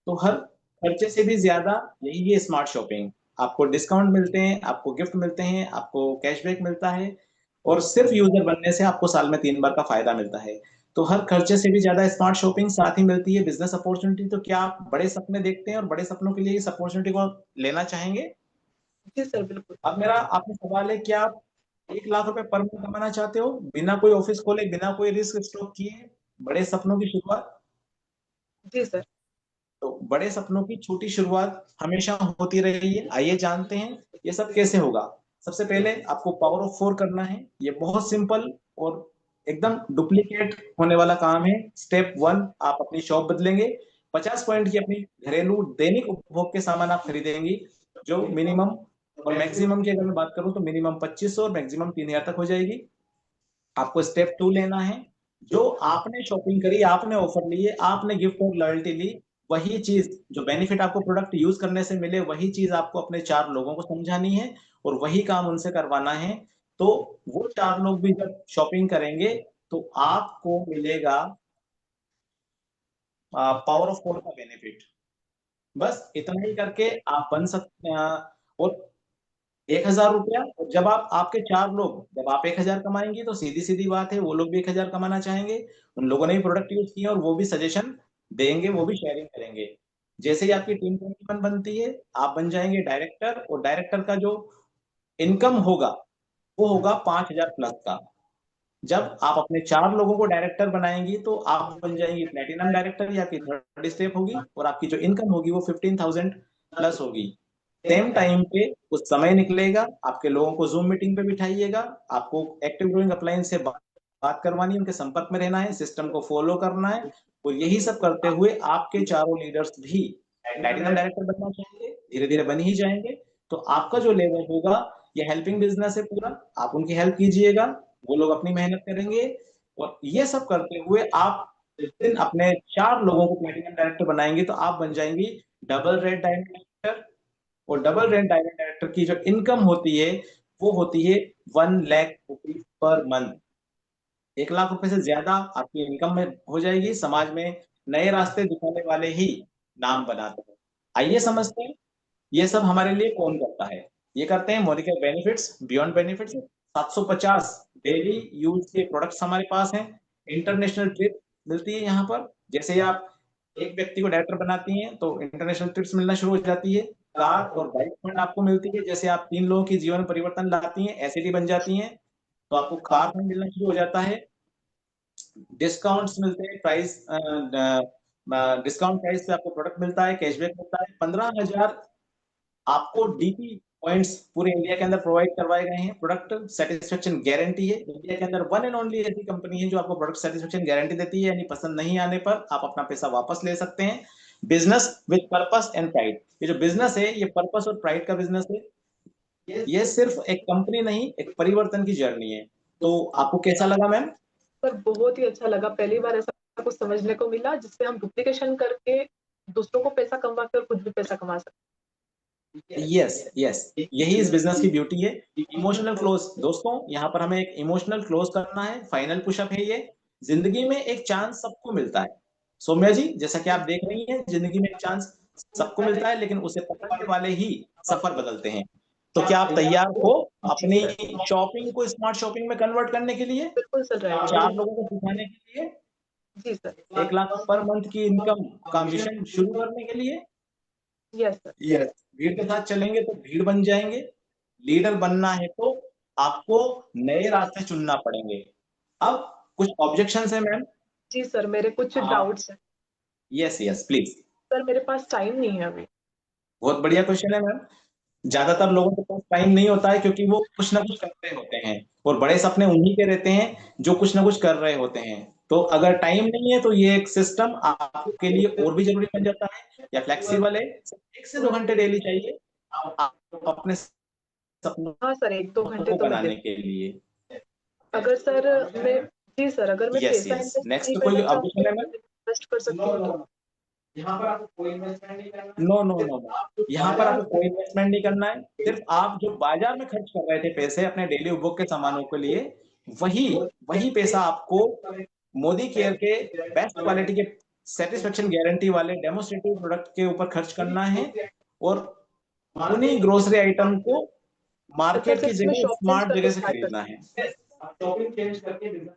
S2: तो हर खर्चे से भी ज्यादा यही है स्मार्ट शॉपिंग। आपको डिस्काउंट मिलते हैं, आपको गिफ्ट मिलते हैं, आपको कैशबैक मिलता है और सिर्फ यूजर बनने से आपको साल में 3 बार का फायदा मिलता है। तो हर खर्चे से भी ज्यादा स्मार्ट शॉपिंग, साथ ही मिलती है बिजनेस अपॉर्चुनिटी। तो क्या आप बड़े सपने देखते हैं और बड़े सपनों के लिए इस अपॉर्चुनिटी को लेना चाहेंगे?
S4: जी सर बिल्कुल।
S2: अब मेरा आपसे सवाल है, क्या आप 1 लाख रुपए पर मंथ कमाना चाहते हो बिना कोई ऑफिस खोले, बिना कोई रिस्क स्टॉक किए, बड़े सपनों की शुरुआत?
S4: जी सर।
S2: तो बड़े सपनों की छोटी शुरुआत हमेशा होती रही है। आइए जानते हैं ये सब कैसे होगा। सबसे पहले आपको पावर ऑफ 4 करना है। ये बहुत सिंपल और एकदम डुप्लीकेट होने वाला काम है। स्टेप 1, आप अपनी शॉप बदलेंगे। 50 पॉइंट की अपनी घरेलू दैनिक उपभोग के सामान आप खरीदेंगी, जो मिनिमम और मैक्सिमम की अगर मैं बात करूं तो मिनिमम 2500 और मैक्सिमम 3000 तक हो जाएगी। आपको स्टेप 2 लेना है। जो आपने शॉपिंग करी, आपने ऑफर लिए, आपने गिफ्ट और लॉयल्टी ली, वही चीज जो बेनिफिट आपको प्रोडक्ट यूज करने से मिले, वही चीज आपको अपने 4 लोगों को समझानी है और वही काम उनसे करवाना है। तो वो 4 लोग भी जब शॉपिंग करेंगे तो आपको मिलेगा पावर ऑफ 4 का बेनिफिट। बस इतना ही करके आप बन सकते हैं। और 1,000 रुपया, और जब आप आपके 4 लोग, जब आप 1,000 कमाएंगे तो सीधी सीधी बात है वो लोग भी 1,000 कमाना चाहेंगे। उन लोगों ने भी प्रोडक्ट यूज किया और वो भी सजेशन देंगे, वो भी शेयरिंग करेंगे। जैसे ही आपकी टीम 21 बनती है, आप बन जाएंगे डायरेक्टर, और डायरेक्टर का जो इनकम होगा वो होगा 5,000 प्लस का। जब आप अपने 4 लोगों को डायरेक्टर बनाएंगी तो आप बन जाएंगी प्लेटिनम डायरेक्टर, या आपकी थर्ड स्टेप होगी, और आपकी जो इनकम होगी वो 15,000 प्लस होगी। सेम टाइम पे कुछ समय निकलेगा, आपके लोगों को जूम मीटिंग पे बिठाइएगा, आपको एक्टिव ग्रोइंग अपलायंस से बात करवानी है, उनके संपर्क में रहना है, सिस्टम को फॉलो करना है। और यही सब करते हुए आपके 4 लीडर्स भी प्लेटिनम डायरेक्टर बनना चाहेंगे, धीरे धीरे बन ही जाएंगे। तो आपका जो लेवल होगा, ये हेल्पिंग बिजनेस है पूरा, आप उनकी हेल्प कीजिएगा, वो लोग अपनी मेहनत करेंगे। और ये सब करते हुए आप जिस दिन अपने 4 लोगों को प्लेटिनम डायरेक्टर बनाएंगे तो आप बन जाएंगी डबल रेड डायमंड डायरेक्टर। और डबल रेड डायमंड डायरेक्टर की जो इनकम होती है वो होती है 1 lakh rupees per month. 1 lakh रुपए से ज्यादा आपकी इनकम में हो जाएगी। समाज में नए रास्ते दिखाने वाले ही नाम बनाते हैं। आइए समझते हैं ये सब हमारे लिए कौन करता है। ये करते हैं Monika benefits, beyond benefits. 750 daily use के प्रोडक्ट्स हमारे पास हैं। इंटरनेशनल ट्रिप मिलती है यहाँ पर। जैसे ही आप एक व्यक्ति को डायरेक्टर बनाती हैं तो इंटरनेशनल ट्रिप्स मिलना शुरू हो जाती है। कार और बाइक फंड आपको मिलती है, जैसे आप 3 लोगों की जीवन परिवर्तन लाती हैं, एसईडी बन जाती हैं, तो आपको कार फंड मिलना शुरू हो जाता है। डिस्काउंट्स मिलते हैं, प्राइस डिस्काउंट प्राइस पे आपको प्रोडक्ट मिलता है, कैशबैक मिलता है। 15,000 आपको डीपी पॉइंट्स पूरे इंडिया के अंदर प्रोवाइड करवाए गए हैं। प्रोडक्ट सेटिस्फेक्शन गारंटी है, इंडिया के अंदर वन एंड ओनली ऐसी कंपनी है जो आपको प्रोडक्ट सेटिस्फेक्शन गारंटी देती है, यानी पसंद नहीं आने पर आप अपना पैसा वापस ले सकते हैं। Business with purpose and pride, ये जो बिजनेस है ये पर्पस और प्राइड का बिजनेस है। ये सिर्फ एक कंपनी नहीं, एक परिवर्तन की जर्नी है। तो आपको कैसा लगा मैम?
S4: पर बहुत ही अच्छा लगा, पहली बार ऐसा कुछ समझने को मिला जिससे हम डुप्लीकेशन करके दूसरों को पैसा कमा के और खुद भी पैसा कमा सकते हैं।
S2: यस, यही इस बिजनेस की ब्यूटी है। इमोशनल क्लोज दोस्तों, यहाँ पर हमें एक इमोशनल क्लोज करना है। फाइनल पुशअप है ये। जिंदगी में एक चांस सबको मिलता है सौम्या जी, जैसा कि आप देख रही हैं, जिंदगी में एक चांस सबको मिलता है, लेकिन उसे पकड़ने वाले ही सफर बदलते हैं। तो क्या आप तैयार हो अपनी शॉपिंग को स्मार्ट शॉपिंग में कन्वर्ट करने के लिए?
S4: बिल्कुल सर,
S2: 4 लोगों को सिखाने के लिए,
S4: जी सर,
S2: 1 लाख पर मंथ की इनकम का मिशन शुरू करने के लिए?
S4: Yes sir,
S2: yes. भीड़ के साथ चलेंगे तो भीड़ बन जाएंगे। लीडर बनना है तो आपको नए रास्ते चुनना पड़ेंगे। अब कुछ ऑब्जेक्शंस है मैम?
S4: जी सर, मेरे कुछ डाउट्स हैं।
S2: Yes please.
S4: सर मेरे पास टाइम नहीं है अभी।
S2: बहुत बढ़िया क्वेश्चन है मैम। ज्यादातर लोगों के पास टाइम नहीं होता है क्योंकि वो कुछ ना कुछ करते होते हैं, और बड़े सपने उन्हीं के रहते हैं जो कुछ ना कुछ कर रहे होते हैं। तो अगर टाइम नहीं है तो ये एक सिस्टम आपके लिए और भी जरूरी बन जाता है, या फ्लेक्सिबल है। 1 से 2 घंटे डेली चाहिए आप अपने सपनों
S4: हाँ सर, 1-2 घंटे
S2: को
S4: तो
S2: बनाने
S4: लगे।
S2: के लिए।
S4: अगर सर मैं जी सर, अगर मैं
S2: यस
S4: पैसा
S2: यस
S4: इन्वेस्ट
S2: नेक्स्ट
S4: नहीं
S2: कोई
S4: करना चाहूँ
S2: ऑब्जेक्शन है
S4: तो
S2: मैम?
S4: इन्वेस्ट कर सकती हूँ तो?
S2: यहाँ पर आपको कोई इन्वेस्टमेंट नहीं करना है। नो, यहाँ पर आपको कोई इन्वेस्टमेंट नहीं करना है। सिर्फ आप जो बाजार में खर्च कर रहे थे पैसे अपने डेली उपभोग के सामानों के लिए, वही पैसा आपको मोदी केयर के बेस्ट क्वालिटी के सेटिस्फेक्शन गारंटी वाले डेमोस्ट्रेटिव प्रोडक्ट के ऊपर खर्च करना है, और उन्हीं ग्रोसरी आइटम को मार्केट की
S4: सिर्फ मैं
S2: जगह
S4: शॉप चेंज
S2: स्मार्ट
S4: करके
S2: जगह से
S4: स्टार्ट कर
S2: खरीदना है।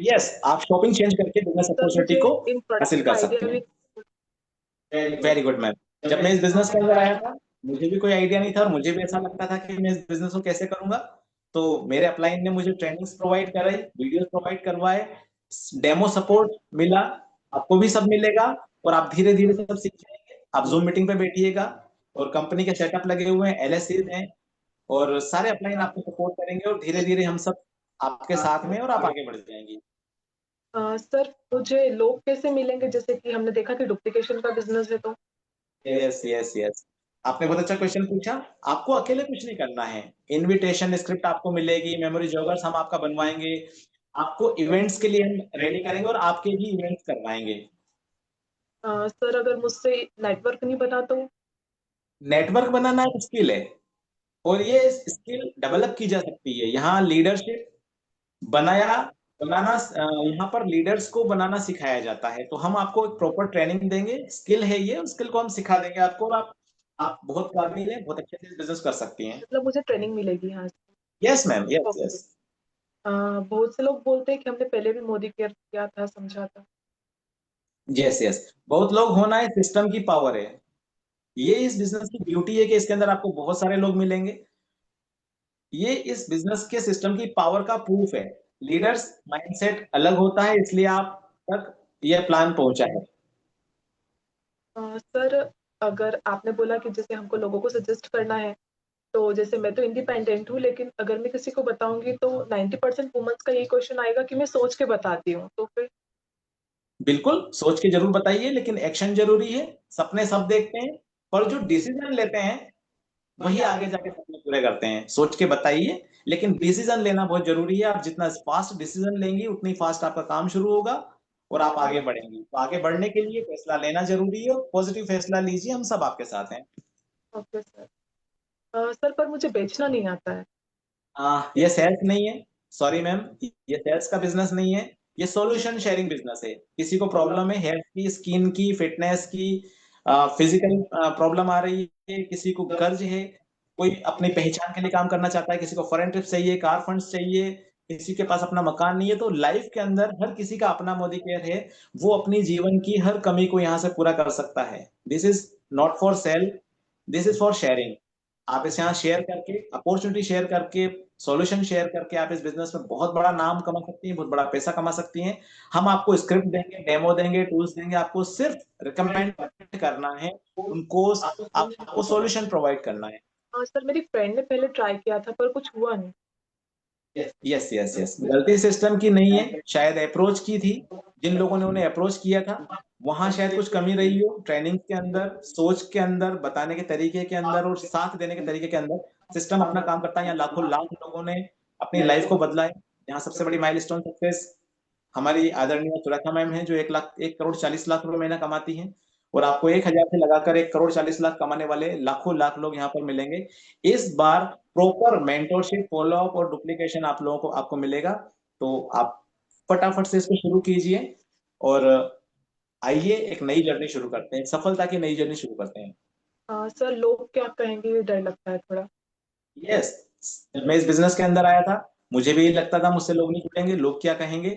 S2: यस, आप शॉपिंग चेंज करके बिजनेस
S4: सर,
S2: अपॉर्चुनिटी
S4: मुझे
S2: को
S4: इन प्रोडक्ट
S2: हासिल
S4: का
S2: कर सकते
S4: आइडिया
S2: हैं।
S4: भी
S2: वेरी गुड मैम। जब मैं इस बिजनेस के अंदर आया था, मुझे भी कोई आइडिया नहीं था, और मुझे भी ऐसा लगता था कि मैं इस बिजनेस को कैसे करूंगा। तो मेरे अपलाइन ने मुझे ट्रेनिंग्स प्रोवाइड कराई, वीडियोस प्रोवाइड करवाए, डेमो सपोर्ट मिला। आपको भी सब मिलेगा, और आप धीरे धीरे सब सीख जाएंगे। आप जूम मीटिंग पे बैठिएगा, और कंपनी के सेटअप लगे हुए हैं, एलएससी हैं, और सारे अपलाइन आपको सपोर्ट करेंगे, और धीरे धीरे हम सब आपके साथ में, और आप आगे बढ़ जाएंगी।
S4: सर मुझे लोग कैसे मिलेंगे, जैसे कि हमने देखा कि डुप्लीकेशन का बिजनेस है तो?
S2: यस, आपने बहुत अच्छा क्वेश्चन पूछा। आपको अकेले कुछ नहीं करना है। इनविटेशन स्क्रिप्ट आपको मिलेगी, मेमोरी जॉगर्स हम आपका बनवाएंगे, आपको इवेंट्स के लिए हम रेडी करेंगे, और आपके भी इवेंट्स करवाएंगे।
S4: सर अगर मुझसे नेटवर्क नहीं बना तो?
S2: नेटवर्क बनाना एक स्किल है, और ये स्किल डेवलप की जा सकती है। यहाँ लीडरशिप बनाया बनाना यहाँ पर लीडर्स को बनाना सिखाया जाता है। तो हम आपको एक प्रॉपर ट्रेनिंग देंगे, स्किल है ये, उस स्किल को हम सिखा देंगे आपको, और आप बहुत काबिल है, बहुत अच्छे से बिजनेस कर सकती हैं।
S4: मतलब मुझे ट्रेनिंग मिलेगी यहाँ से?
S2: Yes ma'am, yes.
S4: बहुत से लोग बोलते हैं कि हमने पहले भी मोदी केयर किया था, समझा था।
S2: यस, बहुत लोग होना है, सिस्टम की पावर है। ये इस बिजनेस की ब्यूटी है कि इसके अंदर आपको बहुत सारे लोग मिलेंगे। ये इस बिजनेस के सिस्टम की पावर का प्रूफ है। लीडर्स माइंडसेट अलग होता है, इसलिए आप तक ये प्लान पहुंचा है।
S4: सर अगर आपने बोला कि जैसे हमको लोगों को सजेस्ट करना है, तो जैसे मैं तो इंडिपेंडेंट हूँ, लेकिन अगर मैं किसी को बताऊंगी तो 90% वुमेन्स का ये क्वेश्चन आएगा कि मैं सोच के बताती हूँ, तो फिर?
S2: बिल्कुल सोच के जरूर बताइए, लेकिन एक्शन जरूरी है। सपने सब देखते हैं, पर जो डिसीजन लेते हैं वही आगे जाके सपने पूरे करते हैं। सोच के बताइए, लेकिन डिसीजन लेना बहुत जरूरी है। आप जितना फास्ट डिसीजन लेंगी, उतनी फास्ट आपका काम शुरू होगा, और आप आगे बढ़ेंगी। तो आगे बढ़ने के लिए फैसला लेना जरूरी है, और पॉजिटिव फैसला लीजिए, हम सब आपके साथ हैं।
S4: Okay sir. सर पर मुझे बेचना नहीं आता है।
S2: ये सेल्स नहीं है, सॉरी मैम, ये सेल्स का बिजनेस नहीं है। ये सॉल्यूशन शेयरिंग बिजनेस है। किसी को प्रॉब्लम है हेल्थ की, स्किन की, फिटनेस की, फिजिकल प्रॉब्लम आ रही है, किसी को कर्ज है, कोई अपनी पहचान के लिए काम करना चाहता है, किसी को फॉरेन ट्रिप चाहिए, कार फंड्स चाहिए, किसी के पास अपना मकान नहीं है, तो लाइफ के अंदर हर किसी का अपना मोदी केयर है। वो अपनी जीवन की हर कमी को यहाँ से पूरा कर सकता है। This is not for sale, this is for sharing. आप इसे यहाँ शेयर करके, अपॉर्चुनिटी शेयर करके, सॉल्यूशन शेयर करके आप इस बिजनेस में बहुत बड़ा नाम कमा सकती हैं, बहुत बड़ा पैसा कमा सकती हैं। हम आपको स्क्रिप्ट देंगे, डेमो देंगे, टूल्स देंगे, आपको सिर्फ रिकमेंड करना है उनको, आपको सॉल्यूशन प्रोवाइड करना है।
S4: हाँ सर, मेरी फ्रेंड ने पहले ट्राई किया था पर कुछ हुआ नहीं।
S2: यस यस यस, गलती सिस्टम की नहीं है, शायद अप्रोच की थी। जिन लोगों ने उन्हें अप्रोच किया था वहां शायद कुछ कमी रही हो, ट्रेनिंग के अंदर, सोच के अंदर, बताने के तरीके के अंदर और साथ देने के तरीके के अंदर। सिस्टम अपना काम करता है। यहाँ लाखों लाख लोगों ने अपनी लाइफ को बदला है। यहाँ सबसे बड़ी माइलस्टोन सक्सेस हमारी आदरणीय सुरेखा मैम है, जो 1,40,00,000 रुपए महीना कमाती हैं। और आपको 1,000 से लगाकर 1,40,00,000 कमाने वाले लाखों लाख लोग यहाँ पर मिलेंगे। इस बार प्रॉपर मेंटोरशिप, फॉलो अप और डुप्लीकेशन आप लोगों को आपको मिलेगा। तो आप फटाफट से इसको शुरू कीजिए और आइए एक नई जर्नी शुरू करते हैं, सफलता की नई जर्नी शुरू करते हैं।
S4: सर, लोग क्या कहेंगे ये डर लगता है थोड़ा।
S2: यस, जब मैं इस बिजनेस के अंदर आया था मुझे भी लगता था मुझसे लोग नहीं जुड़ेंगे, लोग क्या कहेंगे।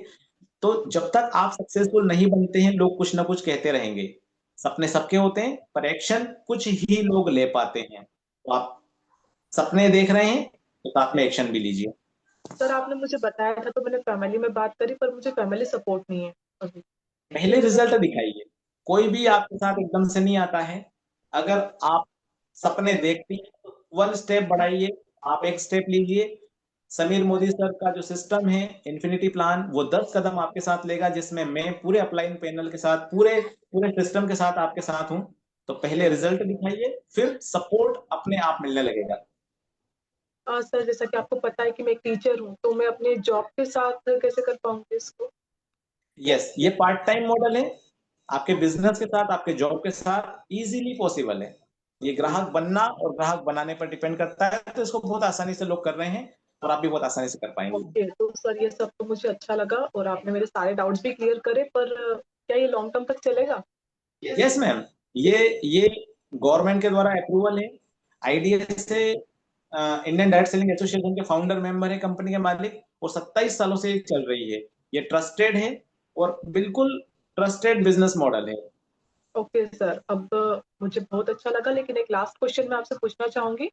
S2: तो जब तक आप सक्सेसफुल नहीं बनते हैं लोग कुछ ना कुछ कहते रहेंगे। सपने सबके होते हैं पर एक्शन कुछ ही लोग ले पाते हैं। तो आप सपने देख रहे हैं तो साथ में एक्शन भी लीजिए।
S4: सर, आपने मुझे बताया था तो मैंने फैमिली में बात करी, पर मुझे फैमिली सपोर्ट नहीं है अभी।
S2: पहले रिजल्ट दिखाइए। कोई भी आपके साथ एकदम से नहीं आता है। अगर आप सपने देखती हैं तो 1 स्टेप बढ़ाइए, आप एक स्टेप लीजिए। समीर मोदी सर का जो सिस्टम है इन्फिनिटी प्लान, वो 10 कदम आपके साथ लेगा, जिसमें मैं पूरे अपलाइन पैनल के साथ, पूरे पूरे सिस्टम के साथ आपके साथ हूं। तो पहले रिजल्ट दिखाइए, फिर सपोर्ट अपने आप मिलने लगेगा।
S4: सर, जैसा कि आपको पता है कि मैं एक टीचर हूँ, तो मैं अपने जॉब के साथ कैसे कर पाऊंगी इसको।
S2: यस, ये पार्ट टाइम मॉडल है। आपके बिजनेस के साथ, आपके जॉब के साथ इजीली पॉसिबल है। ये ग्राहक बनना और ग्राहक बनाने पर डिपेंड करता है। तो इसको बहुत आसानी से लोग कर रहे हैं और आप भी बहुत आसानी से कर पाएंगे।
S4: ओके, तो सर ये सब तो मुझे अच्छा लगा और आपने मेरे सारे डाउट्स भी क्लियर करे, पर क्या ये लॉन्ग टर्म तक चलेगा।
S2: यस मैम, ये गवर्नमेंट के द्वारा अप्रूवल है। आईडीएस से, इंडियन डायरेक्ट सेलिंग एसोसिएशन के फाउंडर मेंबर है कंपनी के मालिक, और 27 सालों से चल रही है। ये ट्रस्टेड है और बिल्कुल ट्रस्टेड बिजनेस मॉडल है।
S4: ओके सर, अब मुझे बहुत अच्छा लगा, लेकिन एक लास्ट क्वेश्चन मैं आपसे पूछना चाहूंगी,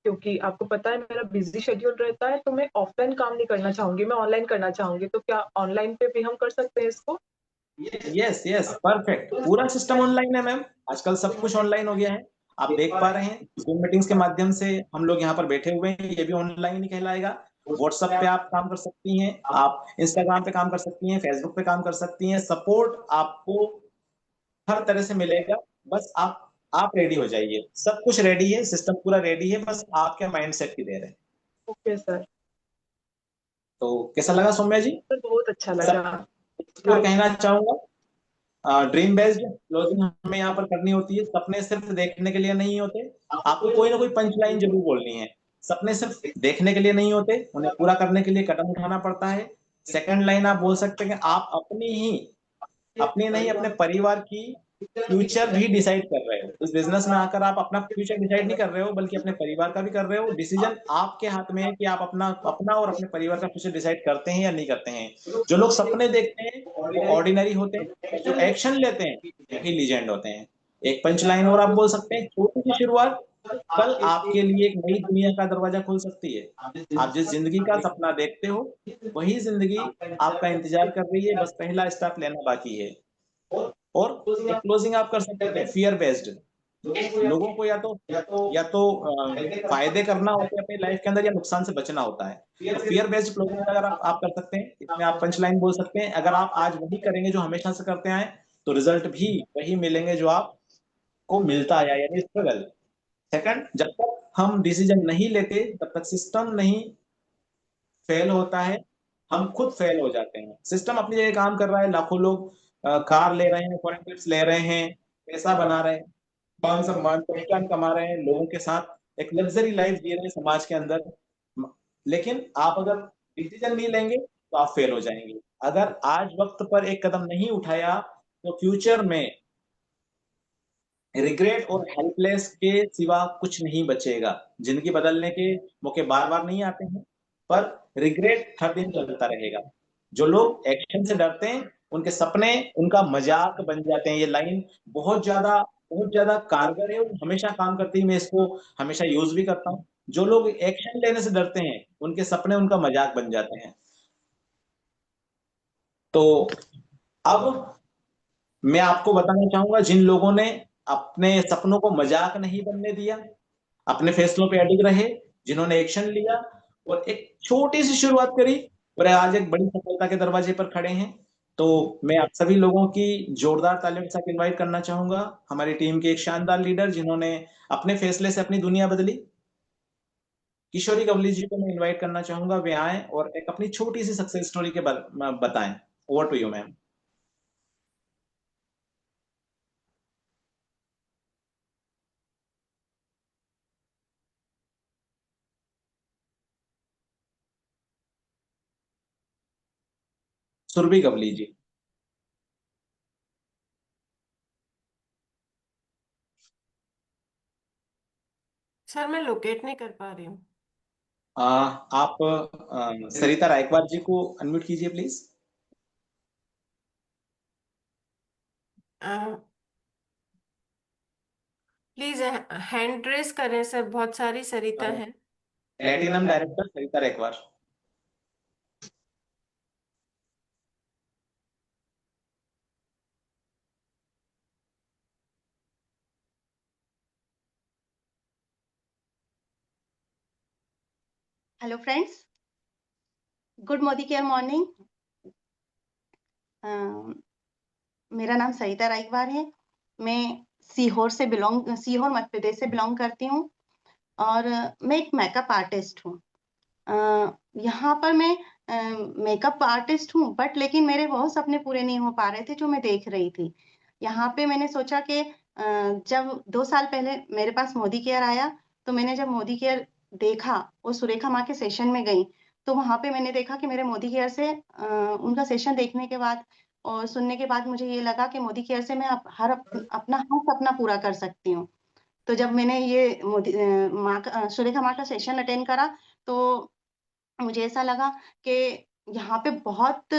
S4: क्योंकि आपको पता है मेरा बिजी शेड्यूल रहता है, तो मैं ऑफलाइन काम नहीं करना चाहूंगी, मैं ऑनलाइन करना चाहूंगी। तो क्या ऑनलाइन पे भी हम कर सकते हैं इसको।
S2: Yes yes, perfect. पूरा सिस्टम ऑनलाइन है मैम, आजकल सब कुछ ऑनलाइन हो गया है। आप देख पा रहे हैं जूम मीटिंग्स के माध्यम से हम लोग यहाँ पर बैठे हुए हैं, ये भी ऑनलाइन ही कहलाएगा। व्हाट्सएप पे आप काम कर सकती हैं, आप इंस्टाग्राम पे काम कर सकती हैं, फेसबुक पे काम कर सकती हैं। सपोर्ट आपको हर तरह से मिलेगा। बस आप रेडी हो जाइए, सब कुछ रेडी है, सिस्टम पूरा रेडी है, बस आपके माइंडसेट की देर है।
S4: Okay sir.
S2: तो कैसा लगा सौम्या जी?
S4: सर, बहुत अच्छा
S2: सब
S4: लगा।
S2: और कहना चाहूंगा, ड्रीम बेस्ड क्लोजिंग हमें यहाँ पर करनी होती है। सपने सिर्फ देखने के लिए नहीं होते, आपको कोई ना कोई पंच लाइन जरूर बोलनी है। सपने सिर्फ देखने के लिए नहीं होते, उन्हें पूरा करने के लिए कदम उठाना पड़ता है। सेकंड लाइन आप बोल सकते हैं कि आप अपनी नहीं, अपने परिवार की फ्यूचर भी डिसाइड कर रहे हो। इस बिजनेस में आकर आप अपना फ्यूचर डिसाइड नहीं कर रहे हो, बल्कि अपने परिवार का भी कर रहे हो। डिसीजन आपके हाथ में है कि आप अपना अपना और अपने परिवार का फ्यूचर डिसाइड करते हैं या नहीं करते हैं। जो लोग सपने देखते हैं वो ऑर्डिनरी होते हैं, जो एक्शन लेते हैं वही लीजेंड होते हैं। एक पंच लाइन और आप बोल सकते हैं, छोटी सी शुरुआत कल आपके लिए एक नई दुनिया का दरवाजा खोल सकती है। आप जिस जिंदगी का सपना देखते हो वही जिंदगी आपका इंतजार कर रही है, बस पहला स्टेप लेना बाकी है। और एक क्लोजिंग आप कर सकते हैं फियर बेस्ड। लोगों को या तो फायदे करना होते हैं अपनी लाइफ के अंदर, या नुकसान से बचना होता है। तो फियर बेस्ड क्लोजिंग अगर आप कर सकते हैं, इसमें आप पंच लाइन बोल सकते हैं, अगर आप आज वही करेंगे जो हमेशा से करते आए तो रिजल्ट भी वही मिलेंगे जो आपको मिलता आया, यानी स्ट्रगल। सेकंड, जब तक हम डिसीजन नहीं लेते तब तक सिस्टम नहीं फेल होता है, हम खुद फेल हो जाते हैं। सिस्टम अपनी जगह काम कर रहा है, लाखों लोग कार ले रहे हैं, फॉरेन ट्रिप्स ले रहे हैं, पैसा बना रहे हैं, मान सम्मान पहचान कमा रहे हैं, लोगों के साथ एक लग्जरी लाइफ जी रहे हैं समाज के अंदर। लेकिन आप अगर डिसीजन नहीं लेंगे तो आप फेल हो जाएंगे। अगर आज वक्त पर एक कदम नहीं उठाया तो फ्यूचर में रिग्रेट और हेल्पलेस के सिवा कुछ नहीं बचेगा। जिंदगी बदलने के मौके बार बार नहीं आते हैं, पर रिग्रेट हर दिन चलता रहेगा। जो लोग एक्शन से डरते हैं उनके सपने उनका मजाक बन जाते हैं। ये लाइन बहुत ज्यादा कारगर है और हमेशा काम करती है। मैं इसको हमेशा यूज भी करता हूँ। जो लोग एक्शन लेने से डरते हैं उनके सपने उनका मजाक बन जाते हैं। तो अब मैं आपको बताना चाहूंगा, जिन लोगों ने अपने सपनों को मजाक नहीं बनने दिया, अपने फैसलों पे अडिग रहे, जिन्होंने एक्शन लिया और एक छोटी सी शुरुआत करी और आज एक बड़ी सफलता के दरवाजे पर खड़े हैं, तो मैं आप सभी लोगों की जोरदार तालियों के साथ इनवाइट करना चाहूंगा हमारी टीम के एक शानदार लीडर जिन्होंने अपने फैसले से अपनी दुनिया बदली, किशोरी गवली जी को मैं इनवाइट करना चाहूंगा। वे आए और एक अपनी छोटी सी सक्सेस स्टोरी के बताएं। Over to you ma'am. Surabhi Gawli ji.
S8: Sir मैं लोकेट नहीं कर पा रही हूँ।
S2: आप सरिता रायकवार जी को अनम्यूट कीजिए प्लीज।
S8: प्लीज हैंड रेस करें सर, बहुत सारी सरिता है।
S2: Platinum director Sarita Raikwar.
S9: Hello friends, good Modicare morning. मेरा नाम सरिता रायकवार है। मैं सीहोर मध्य प्रदेश से बिलोंग करती हूँ और मैं एक मेकअप आर्टिस्ट हूँ। यहाँ पर मैं मेकअप आर्टिस्ट हूँ बट लेकिन मेरे बहुत सपने पूरे नहीं हो पा रहे थे जो मैं देख रही थी। यहाँ पे मैंने सोचा कि जब 2 साल पहले मेरे पास मोदी केयर आया, तो मैंने जब मोदी केयर देखा और सुरेखा माँ के सेशन में गई, तो वहां पे मैंने देखा कि मेरे मोदी केयर से उनका सेशन देखने के बाद और सुनने के बाद मुझे ये लगा कि मोदी केयर से मैं अपना हर सपना पूरा कर सकती हूँ। तो जब मैंने ये सुरेखा माँ का सेशन अटेंड करा, तो मुझे ऐसा लगा कि यहाँ पे बहुत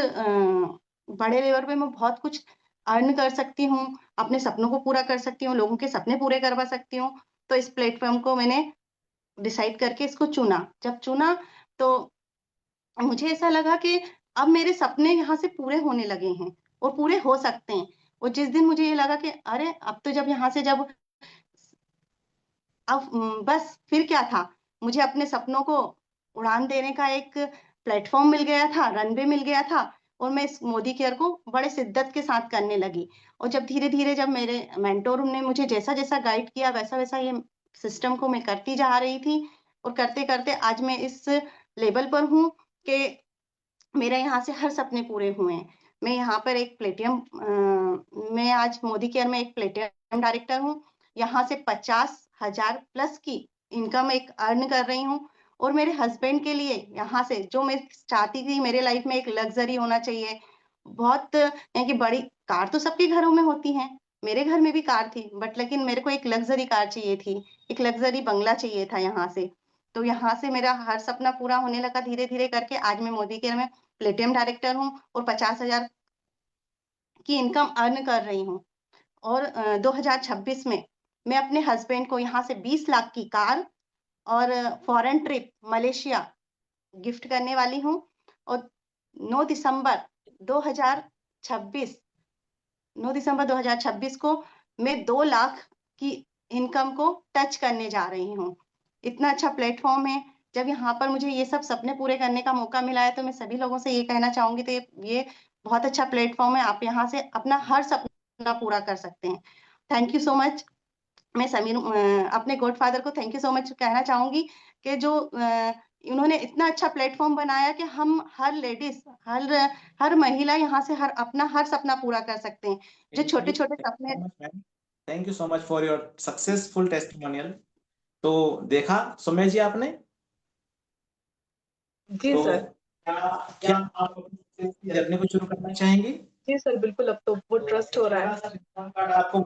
S9: बड़े लेवल पे मैं बहुत कुछ अर्न कर सकती हूँ, अपने सपनों को पूरा कर सकती हूँ, लोगों के सपने पूरे करवा सकती हूँ। तो इस प्लेटफॉर्म को मैंने डिसाइड करके इसको चुना। जब चुना तो मुझे ऐसा लगा कि अब मेरे सपने यहाँ से पूरे होने लगे हैं और पूरे हो सकते हैं। और जिस दिन मुझे ये लगा कि अरे अब तो जब यहाँ से जब अब बस फिर क्या था, मुझे अपने सपनों को उड़ान देने का एक प्लेटफॉर्म मिल गया था, रनवे मिल गया था और मैं इस मोदी केयर को बड़े शिद्दत के साथ करने लगी। और जब धीरे धीरे जब मेरे मेंटोर ने मुझे जैसा जैसा गाइड किया वैसा वैसा ये सिस्टम को मैं करती जा रही थी और करते करते आज मैं इस लेवल पर हूँ कि मेरे यहाँ से हर सपने पूरे हुए हैं। मैं यहाँ पर एक मैं आज मोदी केयर में एक प्लेटियम डायरेक्टर हूँ। यहाँ से 50,000 प्लस की इनकम एक अर्न कर रही हूँ और मेरे हस्बैंड के लिए यहाँ से जो मैं चाहती थी मेरे लाइफ में एक लग्जरी होना चाहिए। बहुत कि बड़ी कार तो सबके घरों में होती है, मेरे घर में भी कार थी बट लेकिन मेरे को एक लग्जरी कार चाहिए थी, एक लग्जरी बंगला चाहिए था यहाँ से। तो यहाँ से मेरा हर सपना पूरा होने लगा धीरे धीरे करके। आज मैं मोदी केयर में प्लेटियम डायरेक्टर हूँ और 50,000 की इनकम अर्न कर रही हूँ। और 2026 में मैं अपने हस्बैंड को यहाँ से 20 लाख की कार और फॉरेन ट्रिप मलेशिया गिफ्ट करने वाली हूँ। और 9 दिसंबर 2026 9 दिसंबर 2026 को मैं 2 लाख की इनकम को टच करने जा रही हूँ। इतना अच्छा प्लेटफॉर्म है। जब यहाँ पर मुझे ये सब सपने पूरे करने का मौका मिला है तो मैं सभी लोगों से ये कहना चाहूंगी, तो ये बहुत अच्छा प्लेटफॉर्म है, आप यहाँ से अपना हर सपना पूरा कर सकते हैं। Thank you so much. मैं अपने गॉडफादर को थैंक यू सो मच कहना चाहूंगी कि जो उन्होंने इतना अच्छा प्लेटफॉर्म बनाया कि हम हर लेडीज हर महिला यहाँ से हर सपना पूरा कर सकते हैं। जो छोटे छोटे सपने।
S2: Thank you so much for your successful testimonial. तो देखा सौम्या जी आपने?
S4: जी
S2: तो
S4: सर।
S2: क्या आप अपनी जर्नी को शुरू करना चाहेंगे?
S4: जी सर बिल्कुल, अब तो वो ट्रस्ट हो रहा है।
S2: आपको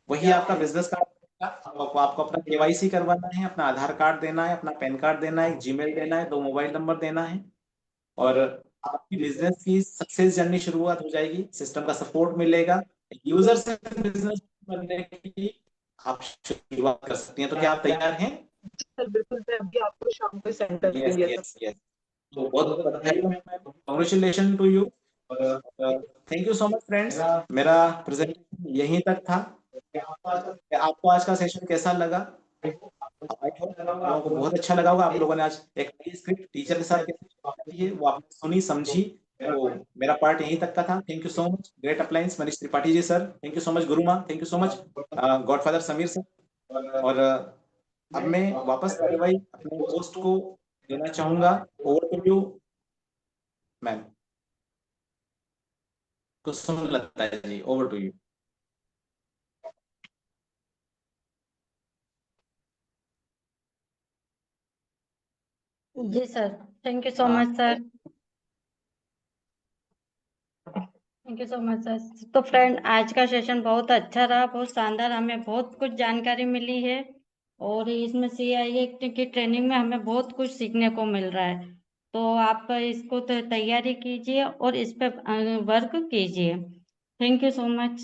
S2: वही आपका बिजनेस कार्ड आपको अपना KYC करवाना है, अपना आधार कार्ड देना है, अपना पैन कार्ड देना है, जीमेल देना है, 2 मोबाइल नंबर देना है और आपकी बिजनेस की सक्सेस जर्नी शुरुआत हो जाएगी। सिस्टम का सपोर्ट मिलेगा, यूजर से बिजनेस बनने की आप शुरुआत कर सकती हैं। तो क्या आप तैयार हैं?
S4: सर बिल्कुल, मैं अभी आपको शाम को सेंड कर
S2: यस
S4: दूंगी ये
S2: यस यस। तो बहुत बहुत बधाई, congratulation to you. Thank you so much friends, मेरा प्रेजेंटेशन यहीं तक था। आपको आज का सेशन कैसा लगा? आई होप आप लोगों को बहुत अच्छा लगा होगा। आप लोगों ने आज एक नई स्क्रिप्ट टीचर के साथ कैसे बात की है वो आपने सुनी समझी। तो मेरा पार्ट यहीं तक का था। Thank you so much, great appliance Manish Tripathi ji sir, thank you so much गुरु माँ, thank you so much godfather Sameer sir. और अब मैं वापस कार्रवाई अपने पोस्ट को देना चाहूंगा। Over to you ma'am Kusum Lata ji, over to you.
S1: जी sir, thank you so much sir, thank you so much sir. तो फ्रेंड, आज का सेशन बहुत अच्छा रहा, बहुत शानदार, हमें बहुत कुछ जानकारी मिली है और इसमें CIA की ट्रेनिंग में हमें बहुत कुछ सीखने को मिल रहा है। तो आप इसको तो तैयारी कीजिए और इस पे वर्क कीजिए। Thank you so much.